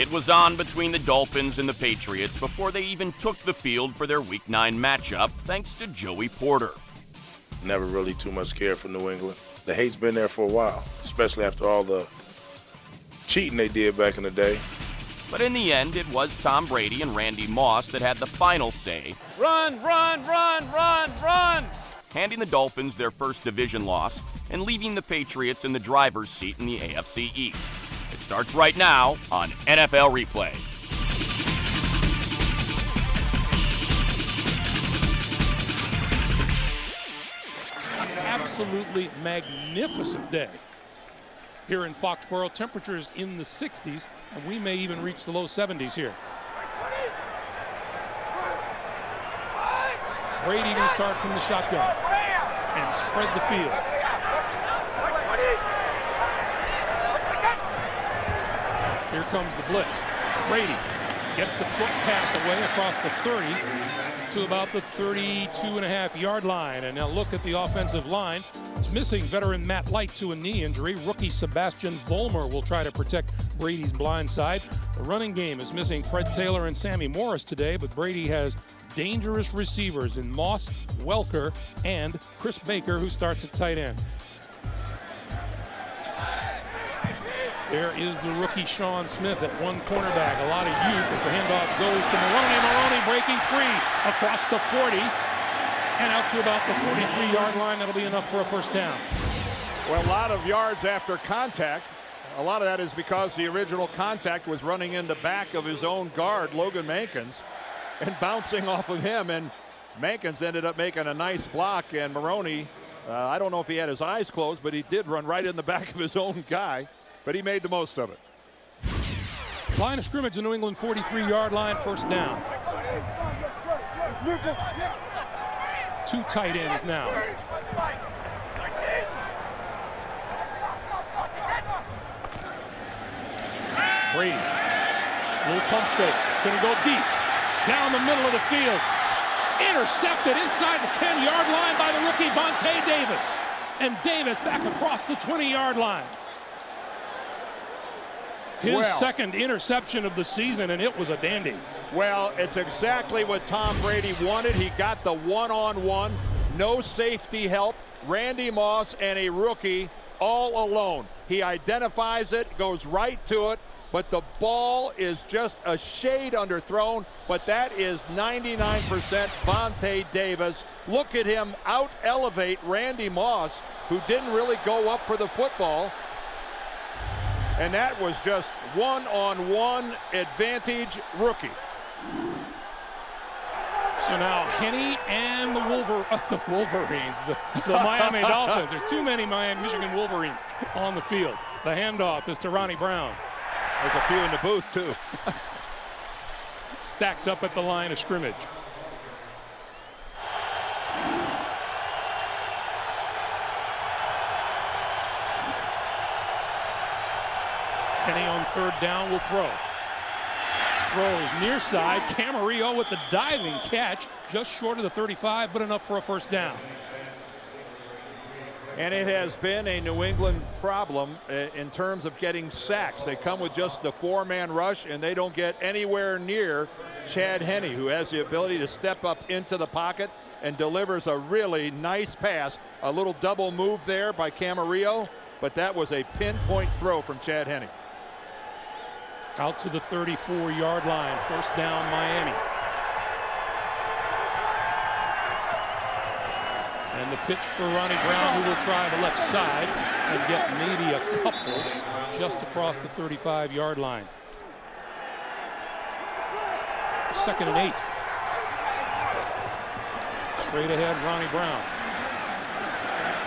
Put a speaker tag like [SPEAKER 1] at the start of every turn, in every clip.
[SPEAKER 1] It was on between the Dolphins and the Patriots before they even took the field for their Week 9 matchup, thanks to Joey Porter.
[SPEAKER 2] Never really too much care for New England. The hate's been there for a while, especially after all the cheating they did back in the day.
[SPEAKER 1] But in the end, it was Tom Brady and Randy Moss that had the final say.
[SPEAKER 3] Run, run, run, run, run!
[SPEAKER 1] Handing the Dolphins their first division loss and leaving the Patriots in the driver's seat in the AFC East. It starts right now on NFL Replay.
[SPEAKER 4] Absolutely magnificent day here in Foxborough. Temperatures in the 60s, and we may even reach the low 70s here. Brady going to start from the shotgun and spread the field. Here comes the blitz. Brady gets the short pass away across the 30 to about the 32.5-yard line. And now look at the offensive line. It's missing veteran Matt Light to a knee injury. Rookie Sebastian Vollmer will try to protect Brady's blind side. The running game is missing Fred Taylor and Sammy Morris today, but Brady has dangerous receivers in Moss, Welker, and Chris Baker, who starts at tight end. There is the rookie Sean Smith at one cornerback. A lot of youth as the handoff goes to Maroney. Maroney breaking free across the 40 and out to about the 43-yard line. That'll be enough for a first down.
[SPEAKER 5] Well, a lot of yards after contact. A lot of that is because the original contact was running in the back of his own guard, Logan Mankins, and bouncing off of him. And Mankins ended up making a nice block. And Maroney, I don't know if he had his eyes closed, but he did run right in the back of his own guy. But he made the most of it.
[SPEAKER 4] Line of scrimmage, the New England 43-yard line, first down. Two tight ends now. Brady, little pump fake, gonna go deep, down the middle of the field. Intercepted inside the 10-yard line by the rookie Vontae Davis. And Davis back across the 20-yard line. His second interception of the season, and it was a dandy.
[SPEAKER 5] Well, it's exactly what Tom Brady wanted. He got the one-on-one, no safety help. Randy Moss and a rookie all alone. He identifies it, goes right to it, but the ball is just a shade underthrown, but that is 99% Vontae Davis. Look at him out-elevate Randy Moss, who didn't really go up for the football. And that was just one-on-one advantage rookie.
[SPEAKER 4] So now Henne and the Wolverines, the Miami Dolphins. There are too many Michigan Wolverines on the field. The handoff is to Ronnie Brown.
[SPEAKER 5] There's a few in the booth, too.
[SPEAKER 4] Stacked up at the line of scrimmage. Henne on third down will throw. Throws near side. Camarillo with the diving catch, just short of the 35, but enough for a first down.
[SPEAKER 5] And it has been a New England problem in terms of getting sacks. They come with just the four-man rush, and they don't get anywhere near Chad Henne, who has the ability to step up into the pocket and delivers a really nice pass. A little double move there by Camarillo, but that was a pinpoint throw from Chad Henne.
[SPEAKER 4] Out to the 34-yard line. First down, Miami. And the pitch for Ronnie Brown, who will try the left side and get maybe a couple just across the 35-yard line. 2nd and 8. Straight ahead, Ronnie Brown.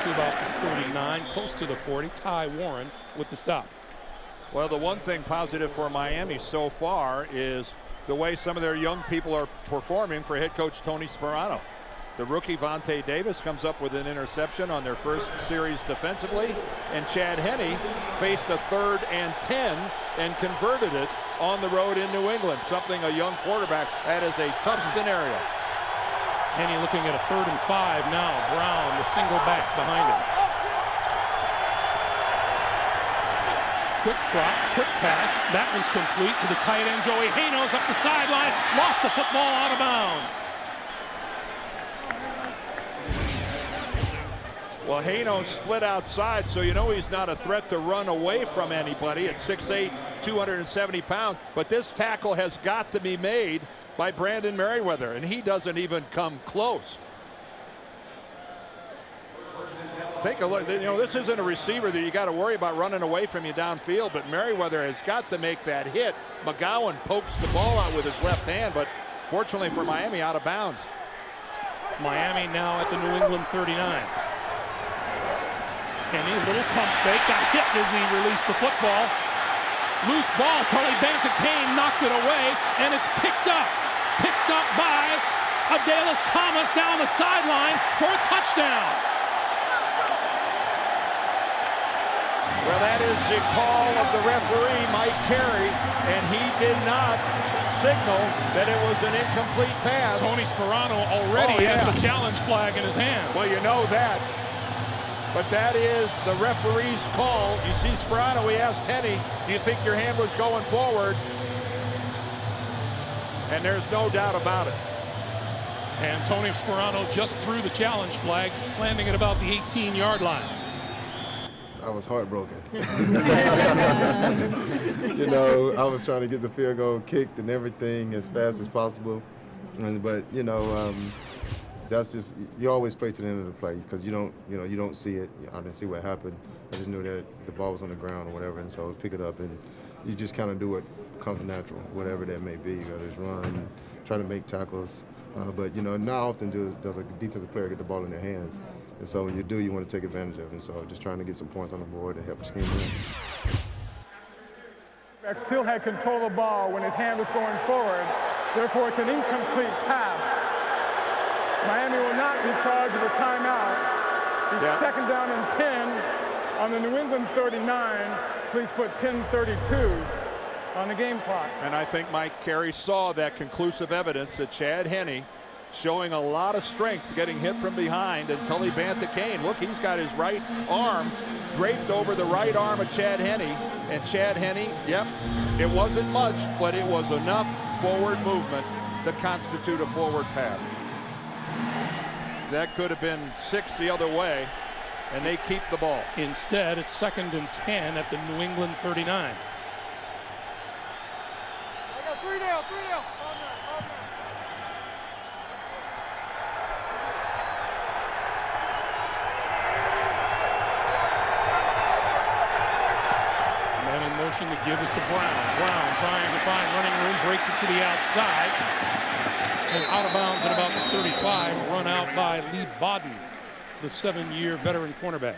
[SPEAKER 4] To about the 39, close to the 40. Ty Warren with the stop.
[SPEAKER 5] Well, the one thing positive for Miami so far is the way some of their young people are performing for head coach Tony Sparano. The rookie Vontae Davis comes up with an interception on their first series defensively, and Chad Henne faced a 3rd and 10 and converted it on the road in New England, something a young quarterback, that is a tough scenario.
[SPEAKER 4] Henne looking at a 3rd and 5 now. Brown, the single back behind him. quick drop, quick pass. That one's complete to the tight end, Joey Hanos, up the sideline. Lost the football out of bounds.
[SPEAKER 5] Well, Hanos split outside, so you know he's not a threat to run away from anybody at 6'8", 270 pounds. But this tackle has got to be made by Brandon Merriweather, and he doesn't even come close. Take a look. You know, this isn't a receiver that you got to worry about running away from you downfield, but Merriweather has got to make that hit. McGowan pokes the ball out with his left hand, but fortunately for Miami, out of bounds.
[SPEAKER 4] Miami now at the New England 39. And a little pump fake, got hit as he released the football. Loose ball, Tully Banta-Cain knocked it away, and it's picked up by Adalys Thomas down the sideline for a touchdown.
[SPEAKER 5] Well, that is the call of the referee, Mike Carey, and he did not signal that it was an incomplete pass.
[SPEAKER 4] Tony Sperano already has the challenge flag in his hand.
[SPEAKER 5] Well, you know that. But that is the referee's call. You see Sperano, he asked Henne, do you think your hand was going forward? And there's no doubt about it.
[SPEAKER 4] And Tony Sperano just threw the challenge flag, landing at about the 18-yard line.
[SPEAKER 6] I was heartbroken. You know, I was trying to get the field goal kicked and everything as fast as possible. But, you know, that's just, you always play to the end of the play because you don't see it. I didn't see what happened. I just knew that the ball was on the ground or whatever, and so pick it up and you just kind of do what comes natural, whatever that may be, whether it's run, try to make tackles. But, you know, not often does a defensive player get the ball in their hands. And so when you do, you want to take advantage of it. And so just trying to get some points on the board to help the scheme win.
[SPEAKER 7] Still had control of the ball when his hand was going forward. Therefore, it's an incomplete pass. Miami will not be charged with a timeout. It's second down and 10 on the New England 39. Please put 10:32 on the game clock.
[SPEAKER 5] And I think Mike Carey saw that conclusive evidence that Chad Henne showing a lot of strength, getting hit from behind, and Tully Banta-Cain, look, he's got his right arm draped over the right arm of Chad Henne, and Chad Henne, yep, it wasn't much, but it was enough forward movement to constitute a forward pass. That could have been 6 the other way, and they keep the ball.
[SPEAKER 4] Instead, it's second and 10 at the New England 39.
[SPEAKER 3] Three down.
[SPEAKER 4] Man in motion, the give is to Brown. Brown trying to find running room, breaks it to the outside. And out of bounds at about the 35, run out by Lee Bodden, the 7-year veteran cornerback.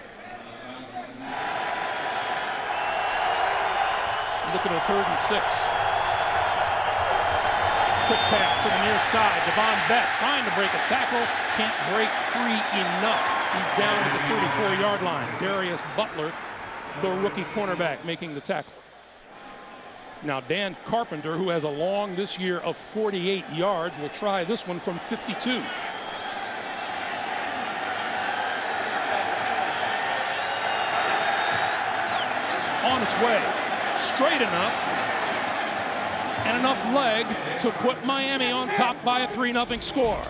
[SPEAKER 4] Looking at 3rd and 6. Quick pass to the near side. Devon Best trying to break a tackle. Can't break free enough. He's down at the 34-yard line. Darius Butler, the rookie cornerback, making the tackle. Now Dan Carpenter, who has a long this year of 48 yards, will try this one from 52. On its way. Straight enough. And enough leg to put Miami on top by a 3-0 score.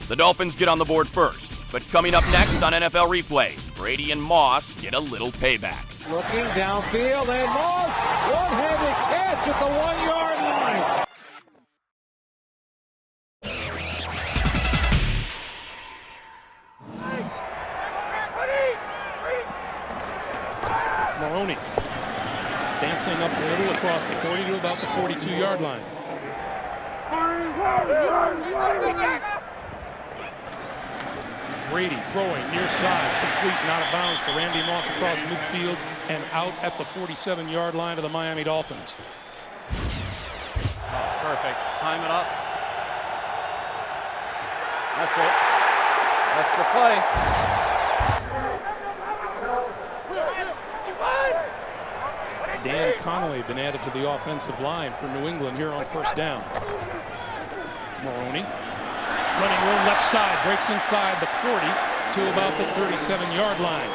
[SPEAKER 1] The Dolphins get on the board first, but coming up next on NFL Replay, Brady and Moss get a little payback.
[SPEAKER 8] Looking downfield, and Moss, one-handed catch at the 1-yard line.
[SPEAKER 4] Maroney dancing up a little across the 40 to about the 42-yard line. Brady throwing near side, complete and out of bounds to Randy Moss across midfield and out at the 47-yard line of the Miami Dolphins.
[SPEAKER 3] Perfect. Time it up. That's it. That's the play.
[SPEAKER 4] Dan Connolly been added to the offensive line for New England here on first down. Maroney. Running room left side, breaks inside the 40 to about the 37-yard line.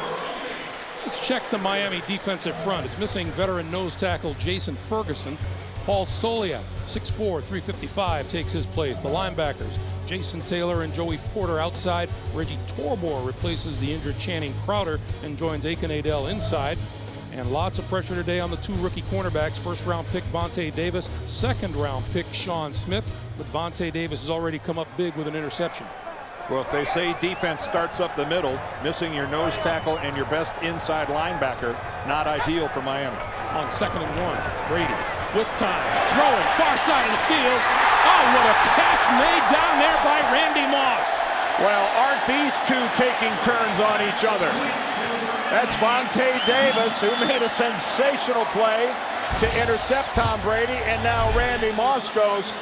[SPEAKER 4] Let's check the Miami defensive front. It's missing veteran nose tackle Jason Ferguson. Paul Solia, 6'4", 355, takes his place. The linebackers, Jason Taylor and Joey Porter outside. Reggie Torbor replaces the injured Channing Crowder and joins Aiken Adell inside. And lots of pressure today on the two rookie cornerbacks. First-round pick Vontae Davis, second-round pick Sean Smith. But Vontae Davis has already come up big with an interception.
[SPEAKER 5] Well, if they say defense starts up the middle, missing your nose tackle and your best inside linebacker, not ideal for Miami.
[SPEAKER 4] On 2nd and 1, Brady with time, throwing far side of the field. Oh, what a catch made down there by Randy Moss.
[SPEAKER 5] Well, aren't these two taking turns on each other? That's Vontae Davis, who made a sensational play to intercept Tom Brady, and now Randy Moss goes,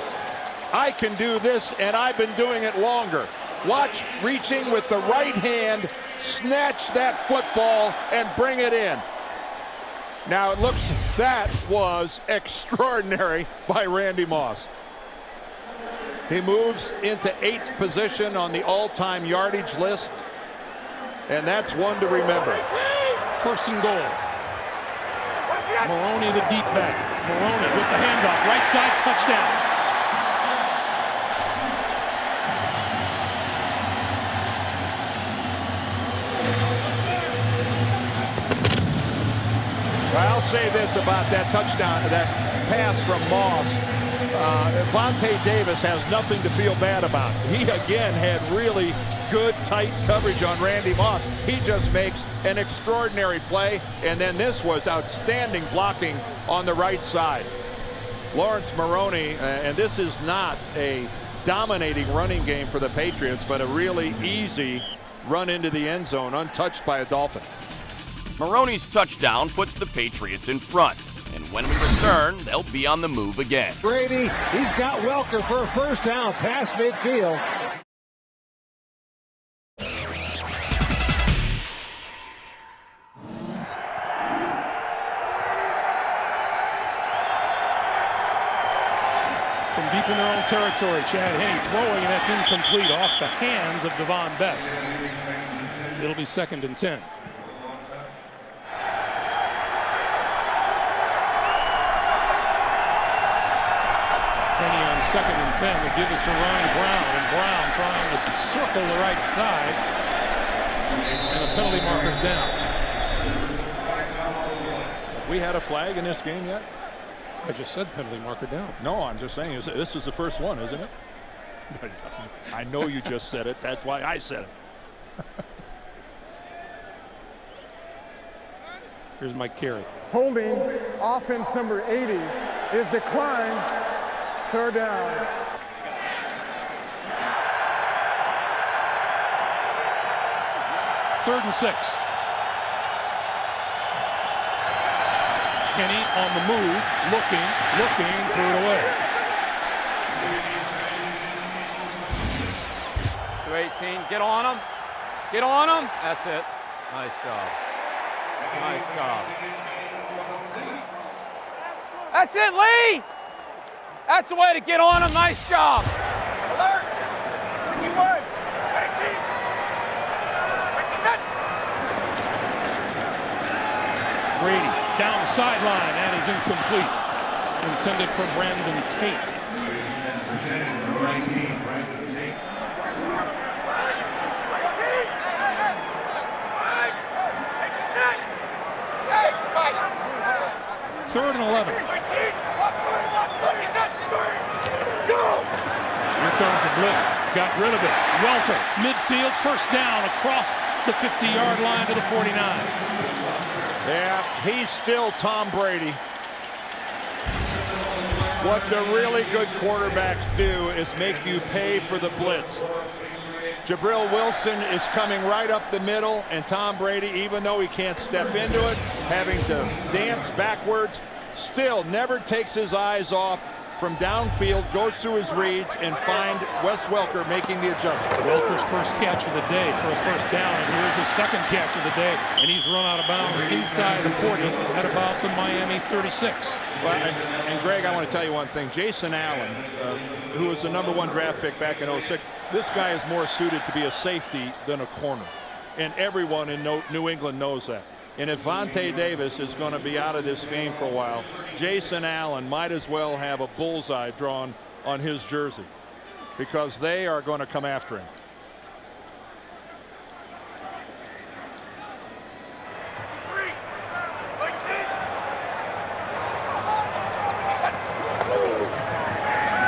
[SPEAKER 5] I can do this, and I've been doing it longer. Watch, reaching with the right hand, snatch that football and bring it in. Now it looks, that was extraordinary by Randy Moss. He moves into 8th position on the all-time yardage list, and that's one to remember.
[SPEAKER 4] 1st and goal. Maroney, the deep back. Maroney with the handoff, right side, touchdown.
[SPEAKER 5] I'll say this about that touchdown, that pass from Moss. Vontae Davis has nothing to feel bad about. He again had really good tight coverage on Randy Moss. He just makes an extraordinary play, and then this was outstanding blocking on the right side. Lawrence Maroney, and this is not a dominating running game for the Patriots, but a really easy run into the end zone, untouched by a Dolphin.
[SPEAKER 1] Maroney's touchdown puts the Patriots in front. And when we return, they'll be on the move again.
[SPEAKER 8] Brady, he's got Welker for a first down past midfield.
[SPEAKER 4] From deep in their own territory, Chad Henne throwing, and that's incomplete off the hands of Devon Best. It'll be 2nd and 10. Henne on 2nd and 10. The give is to Ronnie Brown, and Brown trying to circle the right side, and the penalty marker's down.
[SPEAKER 5] Have we had a flag in this game yet?
[SPEAKER 4] I just said penalty marker down.
[SPEAKER 5] No, I'm just saying this is the first one, isn't it? I know you just said it. That's why I said it.
[SPEAKER 4] Here's Mike Carey.
[SPEAKER 7] Holding offense number 80 is declined. 3rd down.
[SPEAKER 4] Third and 6. Henne on the move, looking, threw it away.
[SPEAKER 3] 218, get on him. Get on him. That's it. Nice job. Nice job. That's it, Lee. That's the way to get on him. Nice job.
[SPEAKER 9] Alert. Ricky Wood. 18.
[SPEAKER 4] Brady down the sideline, and he's incomplete. Intended for Brandon Tate. Third and 11. Here comes the blitz. Got rid of it. Welker, midfield, first down across the 50-yard line to the 49.
[SPEAKER 5] Yeah, he's still Tom Brady. What the really good quarterbacks do is make you pay for the blitz. Jabril Wilson is coming right up the middle, and Tom Brady, even though he can't step into it, having to dance backwards, still never takes his eyes off from downfield, goes through his reads, and find Wes Welker making the adjustment.
[SPEAKER 4] Welker's first catch of the day for a first down, and here's his second catch of the day, and he's run out of bounds inside the 40 at about the Miami 36.
[SPEAKER 5] Well, and Greg, I want to tell you one thing. Jason Allen, who was the #1 draft pick back in '06, this guy is more suited to be a safety than a corner, and everyone in New England knows that. And if Vontae Davis is going to be out of this game for a while, Jason Allen might as well have a bullseye drawn on his jersey, because they are going to come after him.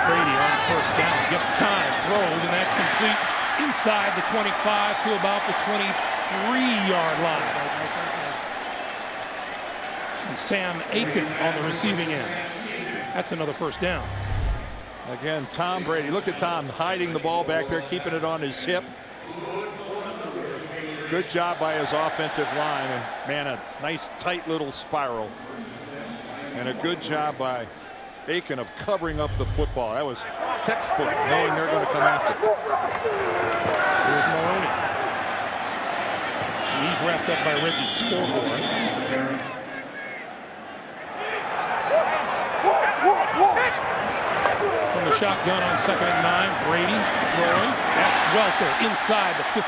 [SPEAKER 4] Brady on first down, gets time, throws, and that's complete inside the 25 to about the 23-yard line. And Sam Aiken on the receiving end. That's another first down.
[SPEAKER 5] Again, Tom Brady. Look at Tom hiding the ball back there, keeping it on his hip. Good job by his offensive line. And, man, a nice, tight little spiral. And a good job by Aiken of covering up the football. That was textbook, knowing they're going to come after.
[SPEAKER 4] Here's Maroney. And he's wrapped up by Reggie Torborg. From the shotgun on 2nd and 9, Brady throwing. That's Welker inside the 15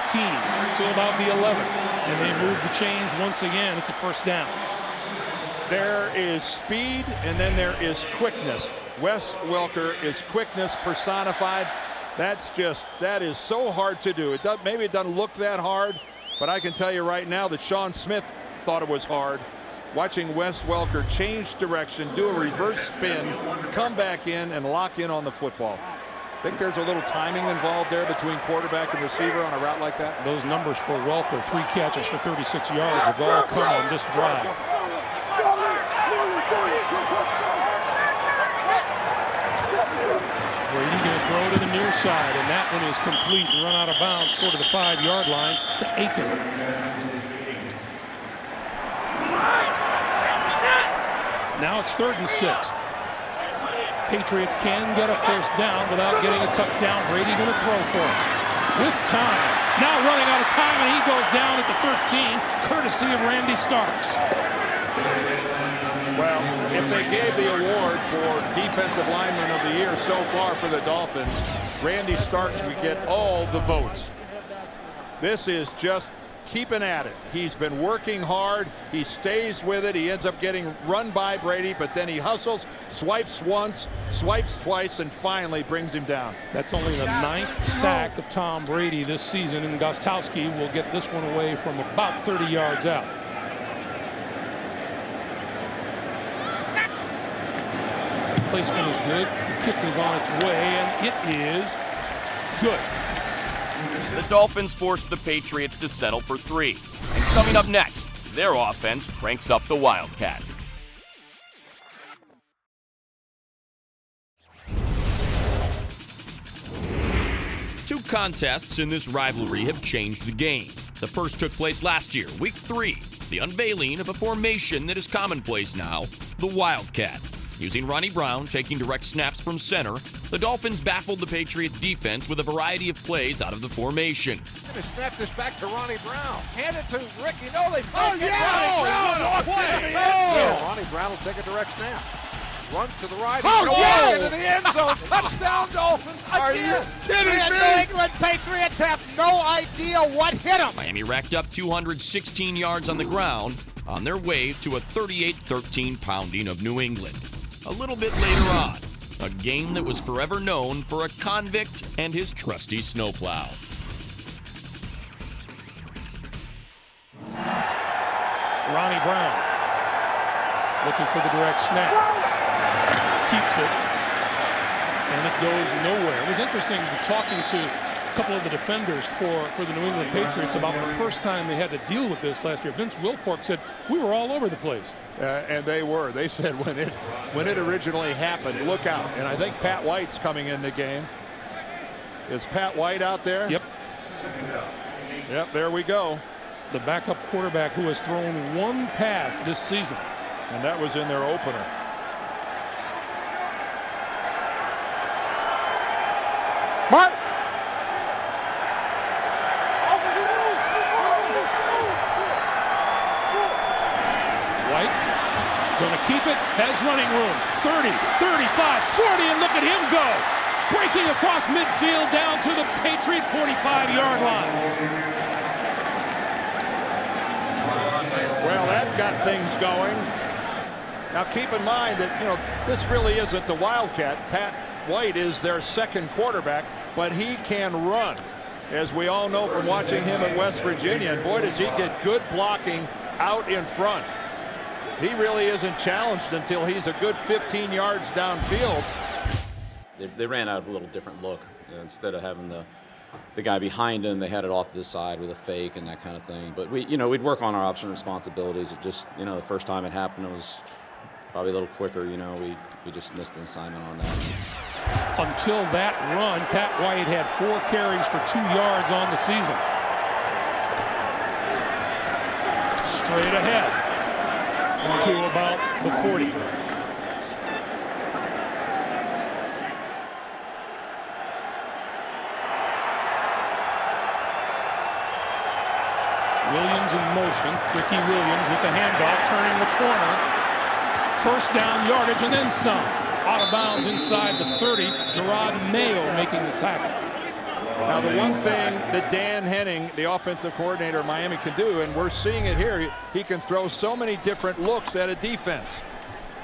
[SPEAKER 4] to about the 11. And they move the chains once again. It's a first down.
[SPEAKER 5] There is speed, and then there is quickness. Wes Welker is quickness personified. That is so hard to do. Maybe it doesn't look that hard, but I can tell you right now that Sean Smith thought it was hard. Watching Wes Welker change direction, do a reverse spin, come back in, and lock in on the football. Think there's a little timing involved there between quarterback and receiver on a route like that?
[SPEAKER 4] Those numbers for Welker, 3 catches for 36 yards, have all come on this drive. Brady going to throw to the near side, and that one is complete and run out of bounds short of the 5-yard line to Aiken. Now it's 3rd and 6. Patriots can get a first down without getting a touchdown. Brady going to throw for it. With time. Now running out of time, and he goes down at the 13, courtesy of Randy Starks.
[SPEAKER 5] Well, if they gave the award for Defensive Lineman of the Year so far for the Dolphins, Randy Starks would get all the votes. This is just keeping at it. He's been working hard. He stays with it. He ends up getting run by Brady, but then he hustles, swipes once, swipes twice, and finally brings him down.
[SPEAKER 4] That's only the 9th sack of Tom Brady this season, and Gostowski will get this one away from about 30 yards out. Placement is good. The kick is on its way, and it is good.
[SPEAKER 1] The Dolphins forced the Patriots to settle for 3. And coming up next, their offense cranks up the Wildcat. Two contests in this rivalry have changed the game. The first took place last year, Week 3, the unveiling of a formation that is commonplace now, the Wildcat. Using Ronnie Brown taking direct snaps from center, the Dolphins baffled the Patriots' defense with a variety of plays out of the formation.
[SPEAKER 9] Going to snap this back to Ronnie Brown. Hand it to Ricky. No, they fake it.
[SPEAKER 8] Ronnie
[SPEAKER 9] Brown walks into the end zone. Ronnie Brown will take a direct snap. Run to the right. Into the end zone. Touchdown, Dolphins again.
[SPEAKER 8] Are you kidding me? The New England Patriots have no idea what hit them.
[SPEAKER 1] Miami racked up 216 yards on the ground on their way to a 38-13 pounding of New England. A little bit later on, a game that was forever known for a convict and his trusty snowplow.
[SPEAKER 4] Ronnie Brown looking for the direct snap. Keeps it, and it goes nowhere. It was interesting talking to a couple of the defenders for the New England Patriots about the first time they had to deal with this last year. Vince Wilfork said, we were all over the place.
[SPEAKER 5] And they were. They said when it originally happened, look out. And I think Pat White's coming in the game. Is Pat White out there?
[SPEAKER 4] Yep.
[SPEAKER 5] Yep, there we go.
[SPEAKER 4] The backup quarterback who has thrown 1 pass this season.
[SPEAKER 5] And that was in their opener.
[SPEAKER 8] Mark.
[SPEAKER 4] White going to keep it, has running room. 30, 35, 40, and look at him go. Breaking across midfield down to the Patriot 45-yard line.
[SPEAKER 5] Well, got things going. Now keep in mind that, you know, this really isn't the Wildcat. Pat White is their second quarterback, but he can run, as we all know from watching him at West Virginia. And boy, does he get good blocking out in front. He really isn't challenged until he's a good 15 yards downfield.
[SPEAKER 3] They ran out of a little different look. Instead of having the guy behind him, they had it off to the side with a fake and that kind of thing. But we'd work on our option responsibilities. It just, the first time it happened, it was probably a little quicker. We just missed an assignment on that.
[SPEAKER 4] Until that run, Pat White had 4 carries for 2 yards on the season. Straight ahead to about the 40. Williams in motion. Ricky Williams with the handoff, turning the corner. First down yardage and then some. Out of bounds inside the 30. Gerard Mayo making his tackle.
[SPEAKER 5] Now, the one thing that Dan Henning, the offensive coordinator of Miami, can do, and we're seeing it here, he can throw so many different looks at a defense.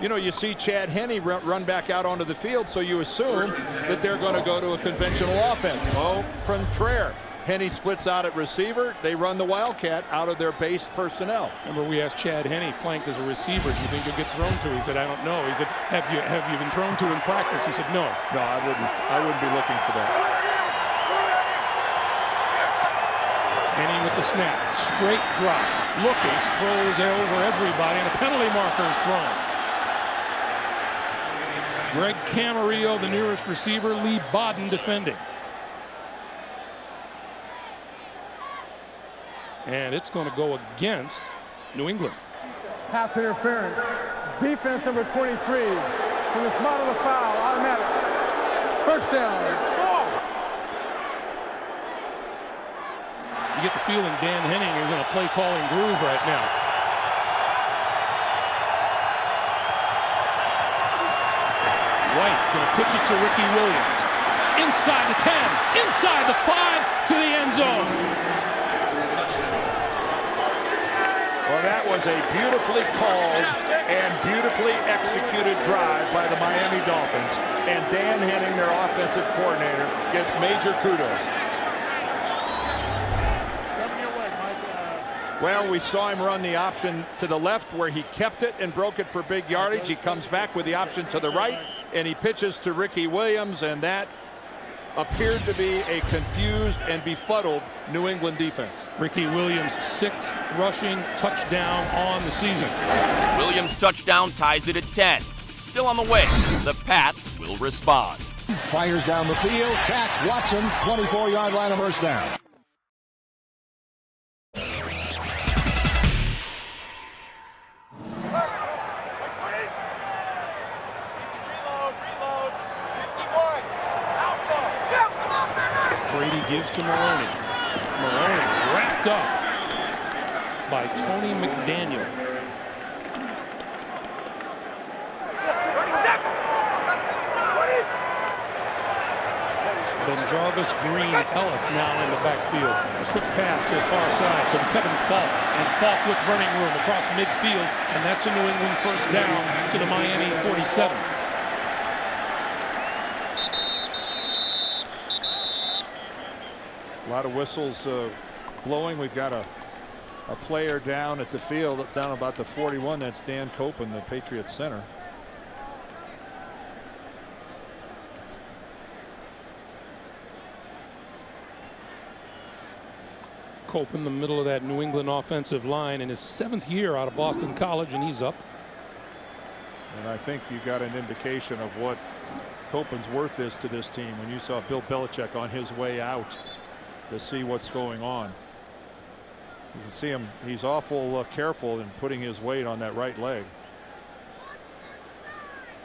[SPEAKER 5] You see Chad Henne run back out onto the field, so you assume that they're going to go to a conventional offense. Oh, from Traer. Henne splits out at receiver. They run the Wildcat out of their base personnel.
[SPEAKER 4] Remember, we asked Chad Henne, flanked as a receiver, do you think you'll get thrown to? He said, I don't know. He said, have you been thrown to in practice? He said, no.
[SPEAKER 5] No, I wouldn't be looking for that.
[SPEAKER 4] Henne with the snap. Straight drop. Looking. Throws over everybody, and a penalty marker is thrown. Greg Camarillo, the nearest receiver. Lee Bodden defending. And it's going to go against New England.
[SPEAKER 7] Pass interference. Defense number 23. From the spot of the foul, automatic. First down.
[SPEAKER 4] You get the feeling Dan Henning is in a play-calling groove right now. White going to pitch it to Ricky Williams. Inside the 10, inside the 5, to the end zone.
[SPEAKER 5] Well, that was a beautifully called and beautifully executed drive by the Miami Dolphins. And Dan Henning, their offensive coordinator, gets major kudos. Well, we saw him run the option to the left where he kept it and broke it for big yardage. He comes back with the option to the right, and he pitches to Ricky Williams, and that appeared to be a confused and befuddled New England defense.
[SPEAKER 4] Ricky Williams' 6th rushing touchdown on the season.
[SPEAKER 1] Williams' touchdown ties it at 10. Still on the way. The Pats will respond.
[SPEAKER 8] Fires down the field. Catch Watson, 24-yard line of first down.
[SPEAKER 4] Brady gives to Maroney. Maroney wrapped up by Tony McDaniel.
[SPEAKER 10] 37.
[SPEAKER 4] Jarvis Green Ellis now in the backfield. A quick pass to the far side to Kevin Falk. And Falk with running room across midfield. And that's a New England first down to the Miami 47.
[SPEAKER 5] A lot of whistles blowing. We've got a player down at the field, down about the 41. That's Dan Copen, the Patriots center.
[SPEAKER 4] Copen, the middle of that New England offensive line, in his 7th year out of Boston College, and he's up.
[SPEAKER 5] And I think you got an indication of what Copen's worth is to this team when you saw Bill Belichick on his way out to see what's going on. You can see him, he's awful careful in putting his weight on that right leg.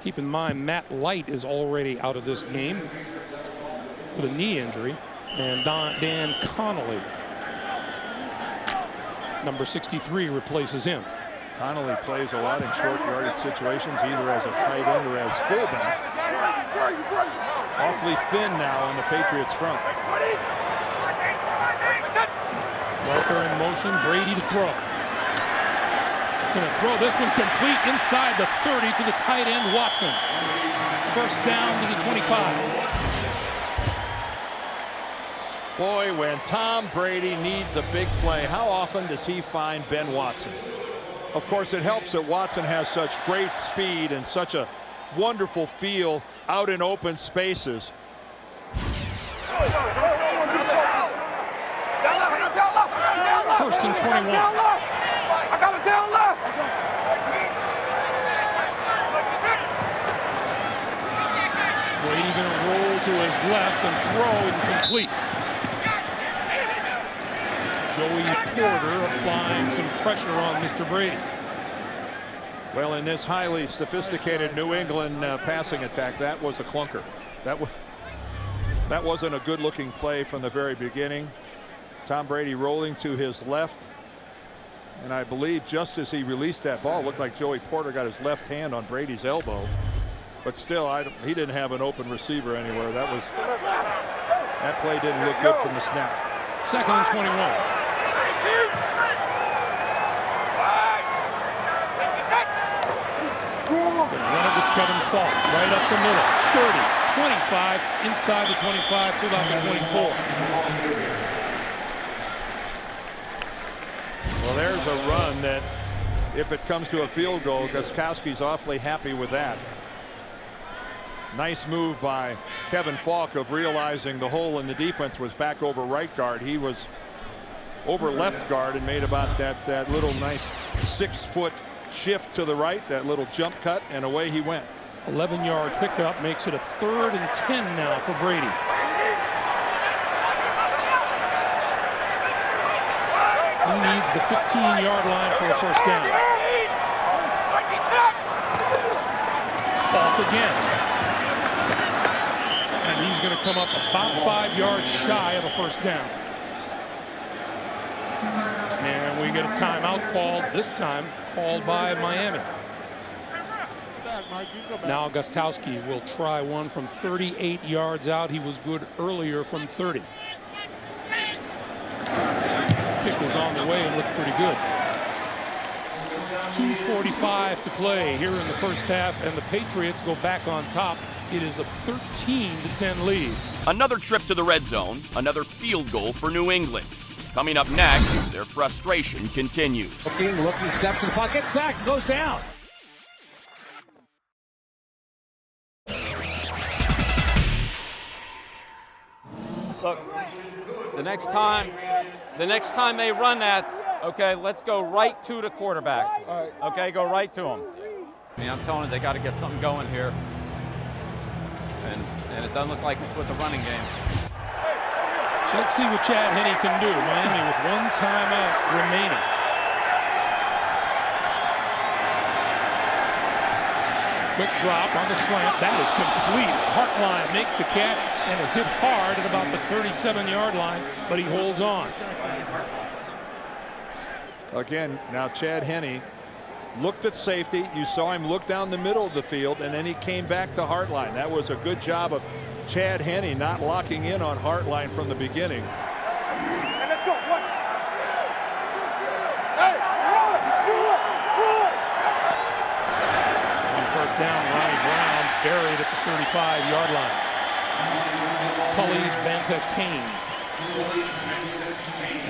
[SPEAKER 4] Keep in mind, Matt Light is already out of this game with a knee injury, and Dan Connolly, number 63, replaces him.
[SPEAKER 5] Connolly plays a lot in short yardage situations, either as a tight end or as fullback. Awfully thin now on the Patriots front.
[SPEAKER 4] Welker in motion, Brady to throw. Going to throw this one complete inside the 30 to the tight end, Watson. First down to the 25.
[SPEAKER 5] Boy, when Tom Brady needs a big play, how often does he find Ben Watson? Of course, it helps that Watson has such great speed and such a wonderful feel out in open spaces.
[SPEAKER 4] First and 21.
[SPEAKER 10] I got it down left.
[SPEAKER 4] Brady going to roll to his left and throw incomplete. Joey Porter applying some pressure on Mr. Brady.
[SPEAKER 5] Well, in this highly sophisticated New England passing attack, that was a clunker. That wasn't a good-looking play from the very beginning. Tom Brady rolling to his left. And I believe just as he released that ball, it looked like Joey Porter got his left hand on Brady's elbow. But still, he didn't have an open receiver anywhere. That play didn't look good from the snap.
[SPEAKER 4] Second and 21. Run it with Kevin Falk, right up the middle. 30, 25, inside the 25 to about the 24.
[SPEAKER 5] Well, there's a run that, if it comes to a field goal, Gostkowski's awfully happy with that. Nice move by Kevin Falk of realizing the hole in the defense was back over right guard. He was over left guard and made about that little nice 6-foot shift to the right, that little jump cut, and away he went.
[SPEAKER 4] 11-yard pickup makes it a 3rd and 10 now for Brady. He needs the 15-yard line for a first down. Falk again. And he's going to come up about 5 yards shy of a first down. And we get a timeout called, this time called by Miami. Now Gostkowski will try one from 38 yards out. He was good earlier from 30. Kick is on the way and looks pretty good. 2:45 to play here in the first half, and the Patriots go back on top. It is a 13-10 lead.
[SPEAKER 1] Another trip to the red zone, another field goal for New England. Coming up next, their frustration continues.
[SPEAKER 8] Looking, steps to the pocket, sack, goes down.
[SPEAKER 3] Look, the next time they run that, okay, let's go right to the quarterback. Okay, go right to him. I mean, I'm telling you, they got to get something going here. And it doesn't look like it's with the running game.
[SPEAKER 4] So let's see what Chad Henne can do. Miami with one timeout remaining. Quick drop on the slant. That is complete. Hartline makes the catch and is hit hard at about the 37-yard line, but he holds on.
[SPEAKER 5] Again, now Chad Henne looked at safety. You saw him look down the middle of the field, and then he came back to Hartline. That was a good job of Chad Henne not locking in on Hartline from the beginning.
[SPEAKER 4] On first down, Ronnie Brown buried at the 35-yard line. Tully Banta Kane.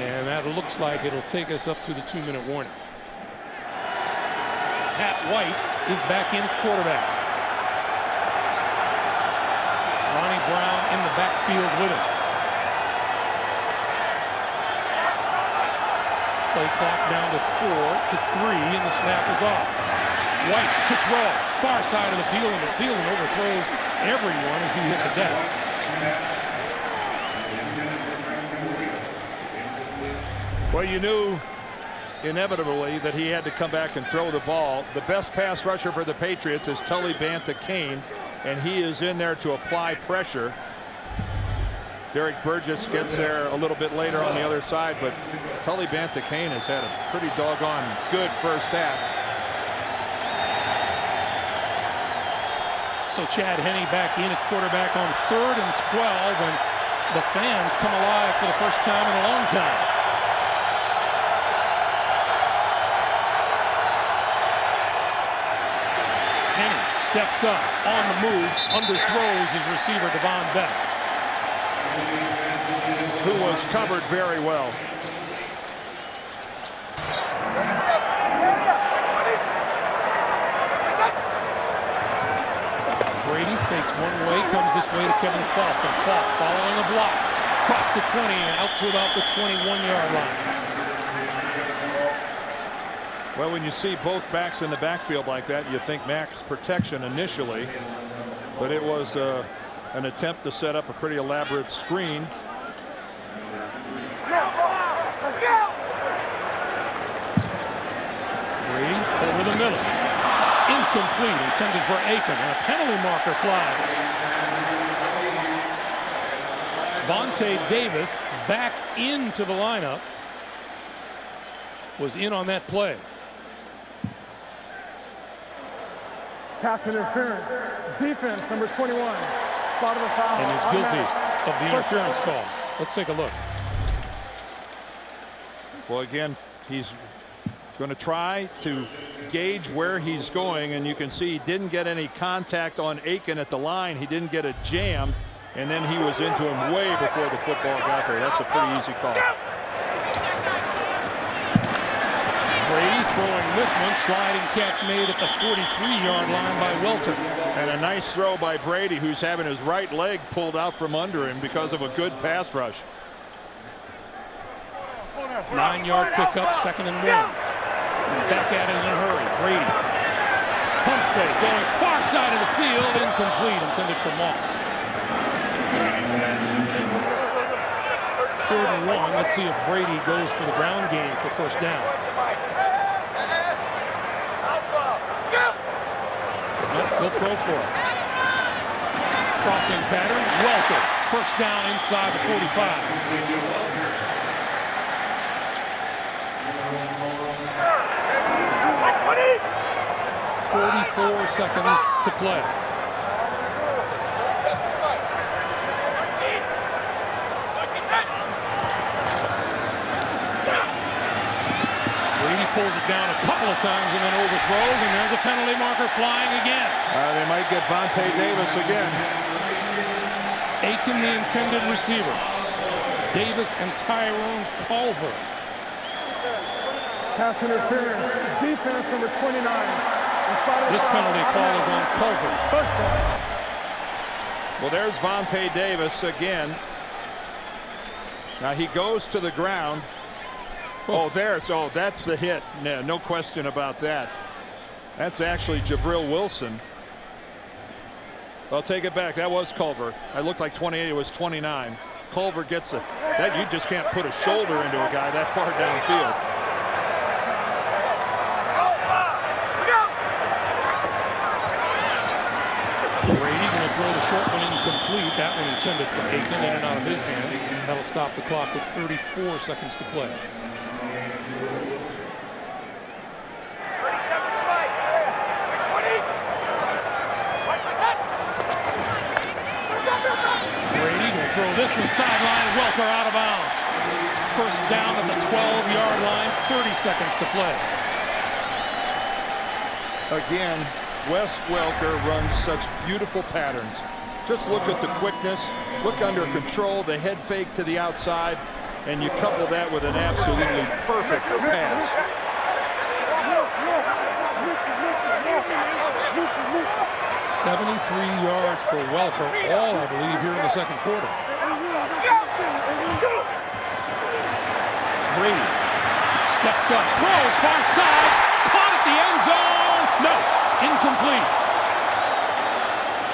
[SPEAKER 4] And that looks like it'll take us up to the 2-minute warning. Pat White is back in at quarterback. Ronnie Brown in the backfield with him. Play clock down to 4 to 3, and the snap is off. White to throw, far side of the field, and overthrows everyone as he hit the deck.
[SPEAKER 5] Well, you knew inevitably that he had to come back and throw the ball. The best pass rusher for the Patriots is Tully Banta Kane, and he is in there to apply pressure. Derek Burgess gets there a little bit later on the other side, but Tully Banta Kane has had a pretty doggone good first half.
[SPEAKER 4] So Chad Henne back in at quarterback on 3rd and 12, and the fans come alive for the first time in a long time. Penny steps up on the move, underthrows his receiver Devon Bess,
[SPEAKER 5] who was covered very well.
[SPEAKER 4] Brady fakes one way, comes this way to Kevin Falk, and Falk following a block, across the 20 and out to about the 21-yard line.
[SPEAKER 5] Well, when you see both backs in the backfield like that, you think max protection initially, but it was an attempt to set up a pretty elaborate screen.
[SPEAKER 4] Brady over the middle. Incomplete, intended for Aiken, and a penalty marker flies. Vontae Davis back into the lineup. Was in on that play.
[SPEAKER 7] Pass interference. Defense, number 21. Spotted a foul.
[SPEAKER 4] And is guilty of the interference call. Let's take a look.
[SPEAKER 5] Well, again, he's going to try to gauge where he's going, and you can see he didn't get any contact on Aiken at the line. He didn't get a jam, and then he was into him way before the football got there. That's a pretty easy call.
[SPEAKER 4] Brady throwing this one, sliding catch made at the 43-yard line by Welker.
[SPEAKER 5] And a nice throw by Brady, who's having his right leg pulled out from under him because of a good pass rush.
[SPEAKER 4] 9-yard pickup, 2nd and 1. He's back at it in a hurry. Brady. Pump fake going far side of the field, incomplete, intended for Moss. 3rd and 1. Let's see if Brady goes for the ground game for first down. Nope, he'll throw for it. Crossing pattern, Welker. First down inside the 45. 44 seconds to play. Brady pulls it down a couple of times and then overthrows, and there's a penalty marker flying again.
[SPEAKER 5] They might get Vontae Davis again.
[SPEAKER 4] Aiken, the intended receiver. Davis and Tyrone Culver.
[SPEAKER 7] Pass interference. Defense, number 29.
[SPEAKER 4] This penalty call is on Culver.
[SPEAKER 7] First down.
[SPEAKER 5] Well, there's Vontae Davis again. Now he goes to the ground. Oh, that's the hit. No question about that. That's actually Jabril Wilson. I'll take it back. That was Culver. I looked like 28. It was 29. Culver gets it. That you just can't put a shoulder into a guy that far downfield.
[SPEAKER 4] Brady going to throw the short one incomplete. That one intended for Aiken, in and out of his hands. That'll stop the clock with 34 seconds to play. Brady going to throw this one sideline. Welker out of bounds. First down at the 12-yard line. 30 seconds to play.
[SPEAKER 5] Again, Wes Welker runs such beautiful patterns. Just look at the quickness, look under control, the head fake to the outside, and you couple that with an absolutely perfect pass.
[SPEAKER 4] 73 yards for Welker, all I believe here in the second quarter. Brady steps up, throws far side, caught at the end zone. No, incomplete.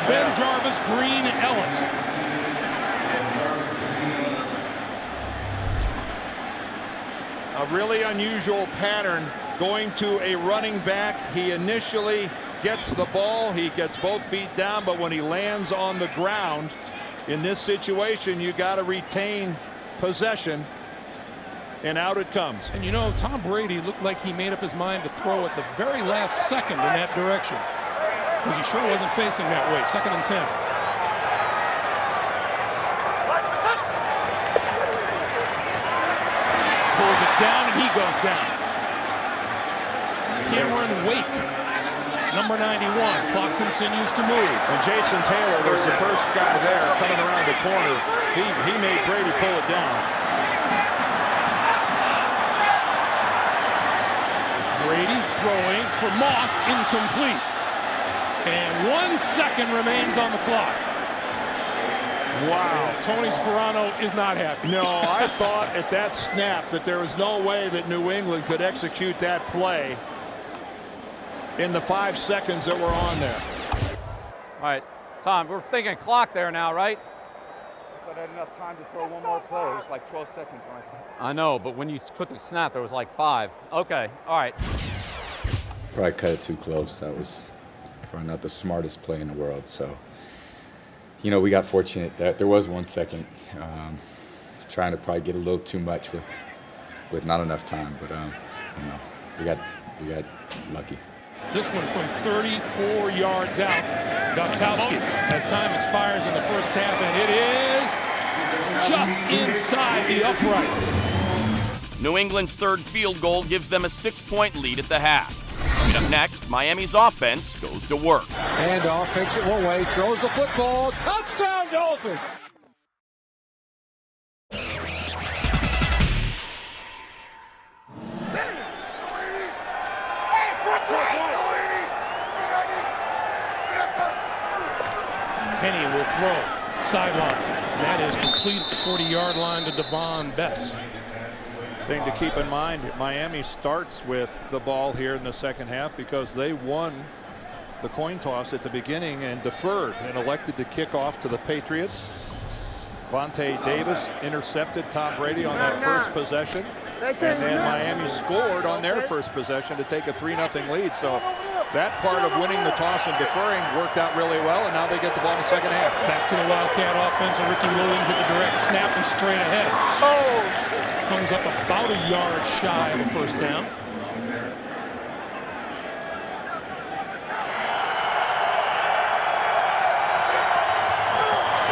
[SPEAKER 4] Ben Jarvis, Green, Ellis.
[SPEAKER 5] A really unusual pattern going to a running back. He initially gets the ball, he gets both feet down, but when he lands on the ground in this situation, you got to retain possession, and out it comes.
[SPEAKER 4] And you know, Tom Brady looked like he made up his mind to throw at the very last second in that direction, because he sure wasn't facing that way. 2nd and 10. Pulls it down and he goes down. Cameron Wake number 91. Clock continues to move.
[SPEAKER 5] And Jason Taylor was the first guy there coming around the corner. He made Brady pull it down.
[SPEAKER 4] Brady throwing for Moss, incomplete. And 1 second remains on the clock.
[SPEAKER 5] Wow.
[SPEAKER 4] Tony Sperano is not happy.
[SPEAKER 5] No, I thought at that snap that there was no way that New England could execute that play in the 5 seconds that were on there.
[SPEAKER 9] All right, Tom, we're thinking clock there now, right?
[SPEAKER 11] But I had enough time to throw one more play. It was like 12 seconds when I snapped.
[SPEAKER 9] I know, but when you put the snap, there was like 5. Okay, all right.
[SPEAKER 12] Probably cut it too close. That was probably not the smartest play in the world. So, you know, we got fortunate that there was 1 second. Trying to probably get a little too much with not enough time, but you know, we got lucky.
[SPEAKER 4] This one from 34 yards out. Gostowski, as time expires in the first half, and it is just inside the upright.
[SPEAKER 1] New England's third field goal gives them a 6-point lead at the half. Coming up next, Miami's offense goes to work.
[SPEAKER 8] Handoff, takes it one way, throws the football, touchdown Dolphins!
[SPEAKER 4] Penny will throw, sideline. And that is complete at the 40-yard line to Devon Bess.
[SPEAKER 5] Thing to keep in mind, Miami starts with the ball here in the second half because they won the coin toss at the beginning and deferred and elected to kick off to the Patriots. Vontae Davis intercepted Tom Brady on that first possession, and then Miami scored on their first possession to take a 3-0 lead. So that part of winning the toss and deferring worked out really well, and now they get the ball in the second half.
[SPEAKER 4] Back to the Wildcat offense, and Ricky Williams with the direct snap and straight ahead. Comes up about a yard shy of the first down.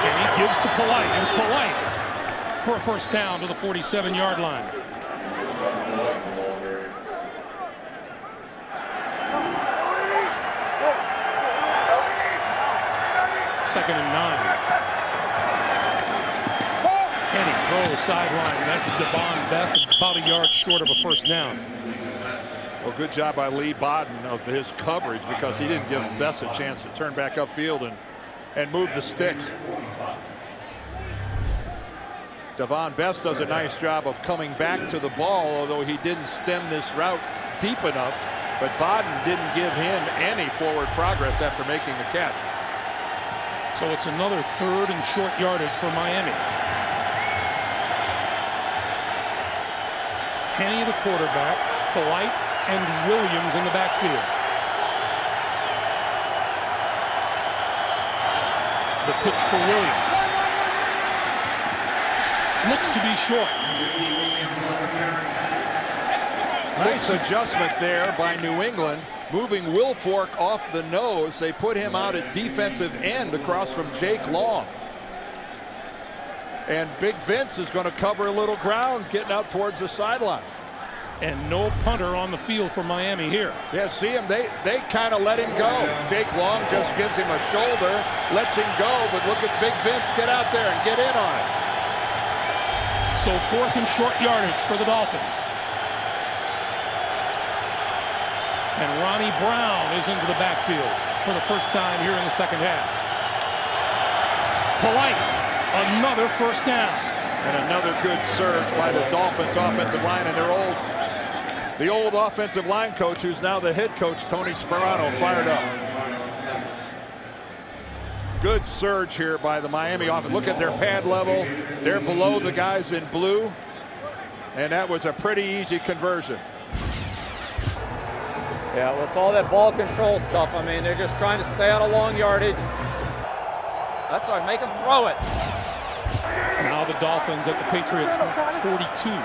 [SPEAKER 4] And he gives to Polite, and Polite for a first down to the 47-yard line. Second and 9. Kenny throws sideline. That's Devon Bess, about a yard short of a first down.
[SPEAKER 5] Well, good job by Lee Bodden of his coverage because he didn't give Bess a chance to turn back upfield and move the sticks. Devon Bess does a nice job of coming back to the ball, although he didn't stem this route deep enough. But Bodden didn't give him any forward progress after making the catch.
[SPEAKER 4] So it's another third and short yardage for Miami. Kenny, the quarterback, Polite, and Williams in the backfield. The pitch for Williams. Looks to be short.
[SPEAKER 5] Nice adjustment there by New England, moving Wilfork off the nose. They put him out at defensive end across from Jake Long. And Big Vince is going to cover a little ground getting out towards the sideline.
[SPEAKER 4] And no punter on the field for Miami here.
[SPEAKER 5] Yeah, see him, they kind of let him go. Jake Long just gives him a shoulder, lets him go, but look at Big Vince get out there and get in on it.
[SPEAKER 4] So fourth and short yardage for the Dolphins. And Ronnie Brown is into the backfield for the first time here in the second half. Polite, another first down.
[SPEAKER 5] And another good surge by the Dolphins offensive line and the old offensive line coach, who's now the head coach, Tony Sperano, fired up. Good surge here by the Miami offense. Look at their pad level. They're below the guys in blue. And that was a pretty easy conversion.
[SPEAKER 3] Yeah, well, it's all that ball control stuff. I mean, they're just trying to stay out of long yardage. That's all right, make them throw it.
[SPEAKER 4] Now the Dolphins at the Patriots 42.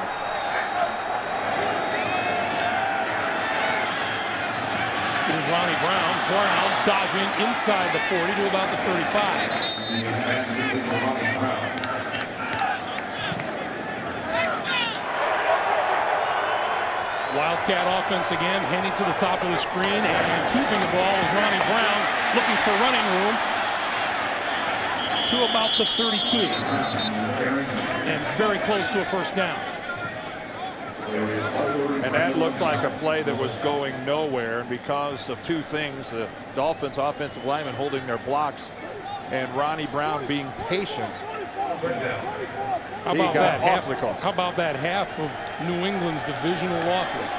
[SPEAKER 4] And Ronnie Brown dodging inside the 40 to about the 35. Wildcat offense again. Henny to the top of the screen, and keeping the ball is looking for running room to about the 32. And very close to a first down.
[SPEAKER 5] And that looked like a play that was going nowhere. And because of two things, the Dolphins offensive linemen holding their blocks and Ronnie Brown being patient,
[SPEAKER 4] How about that half of New England's divisional losses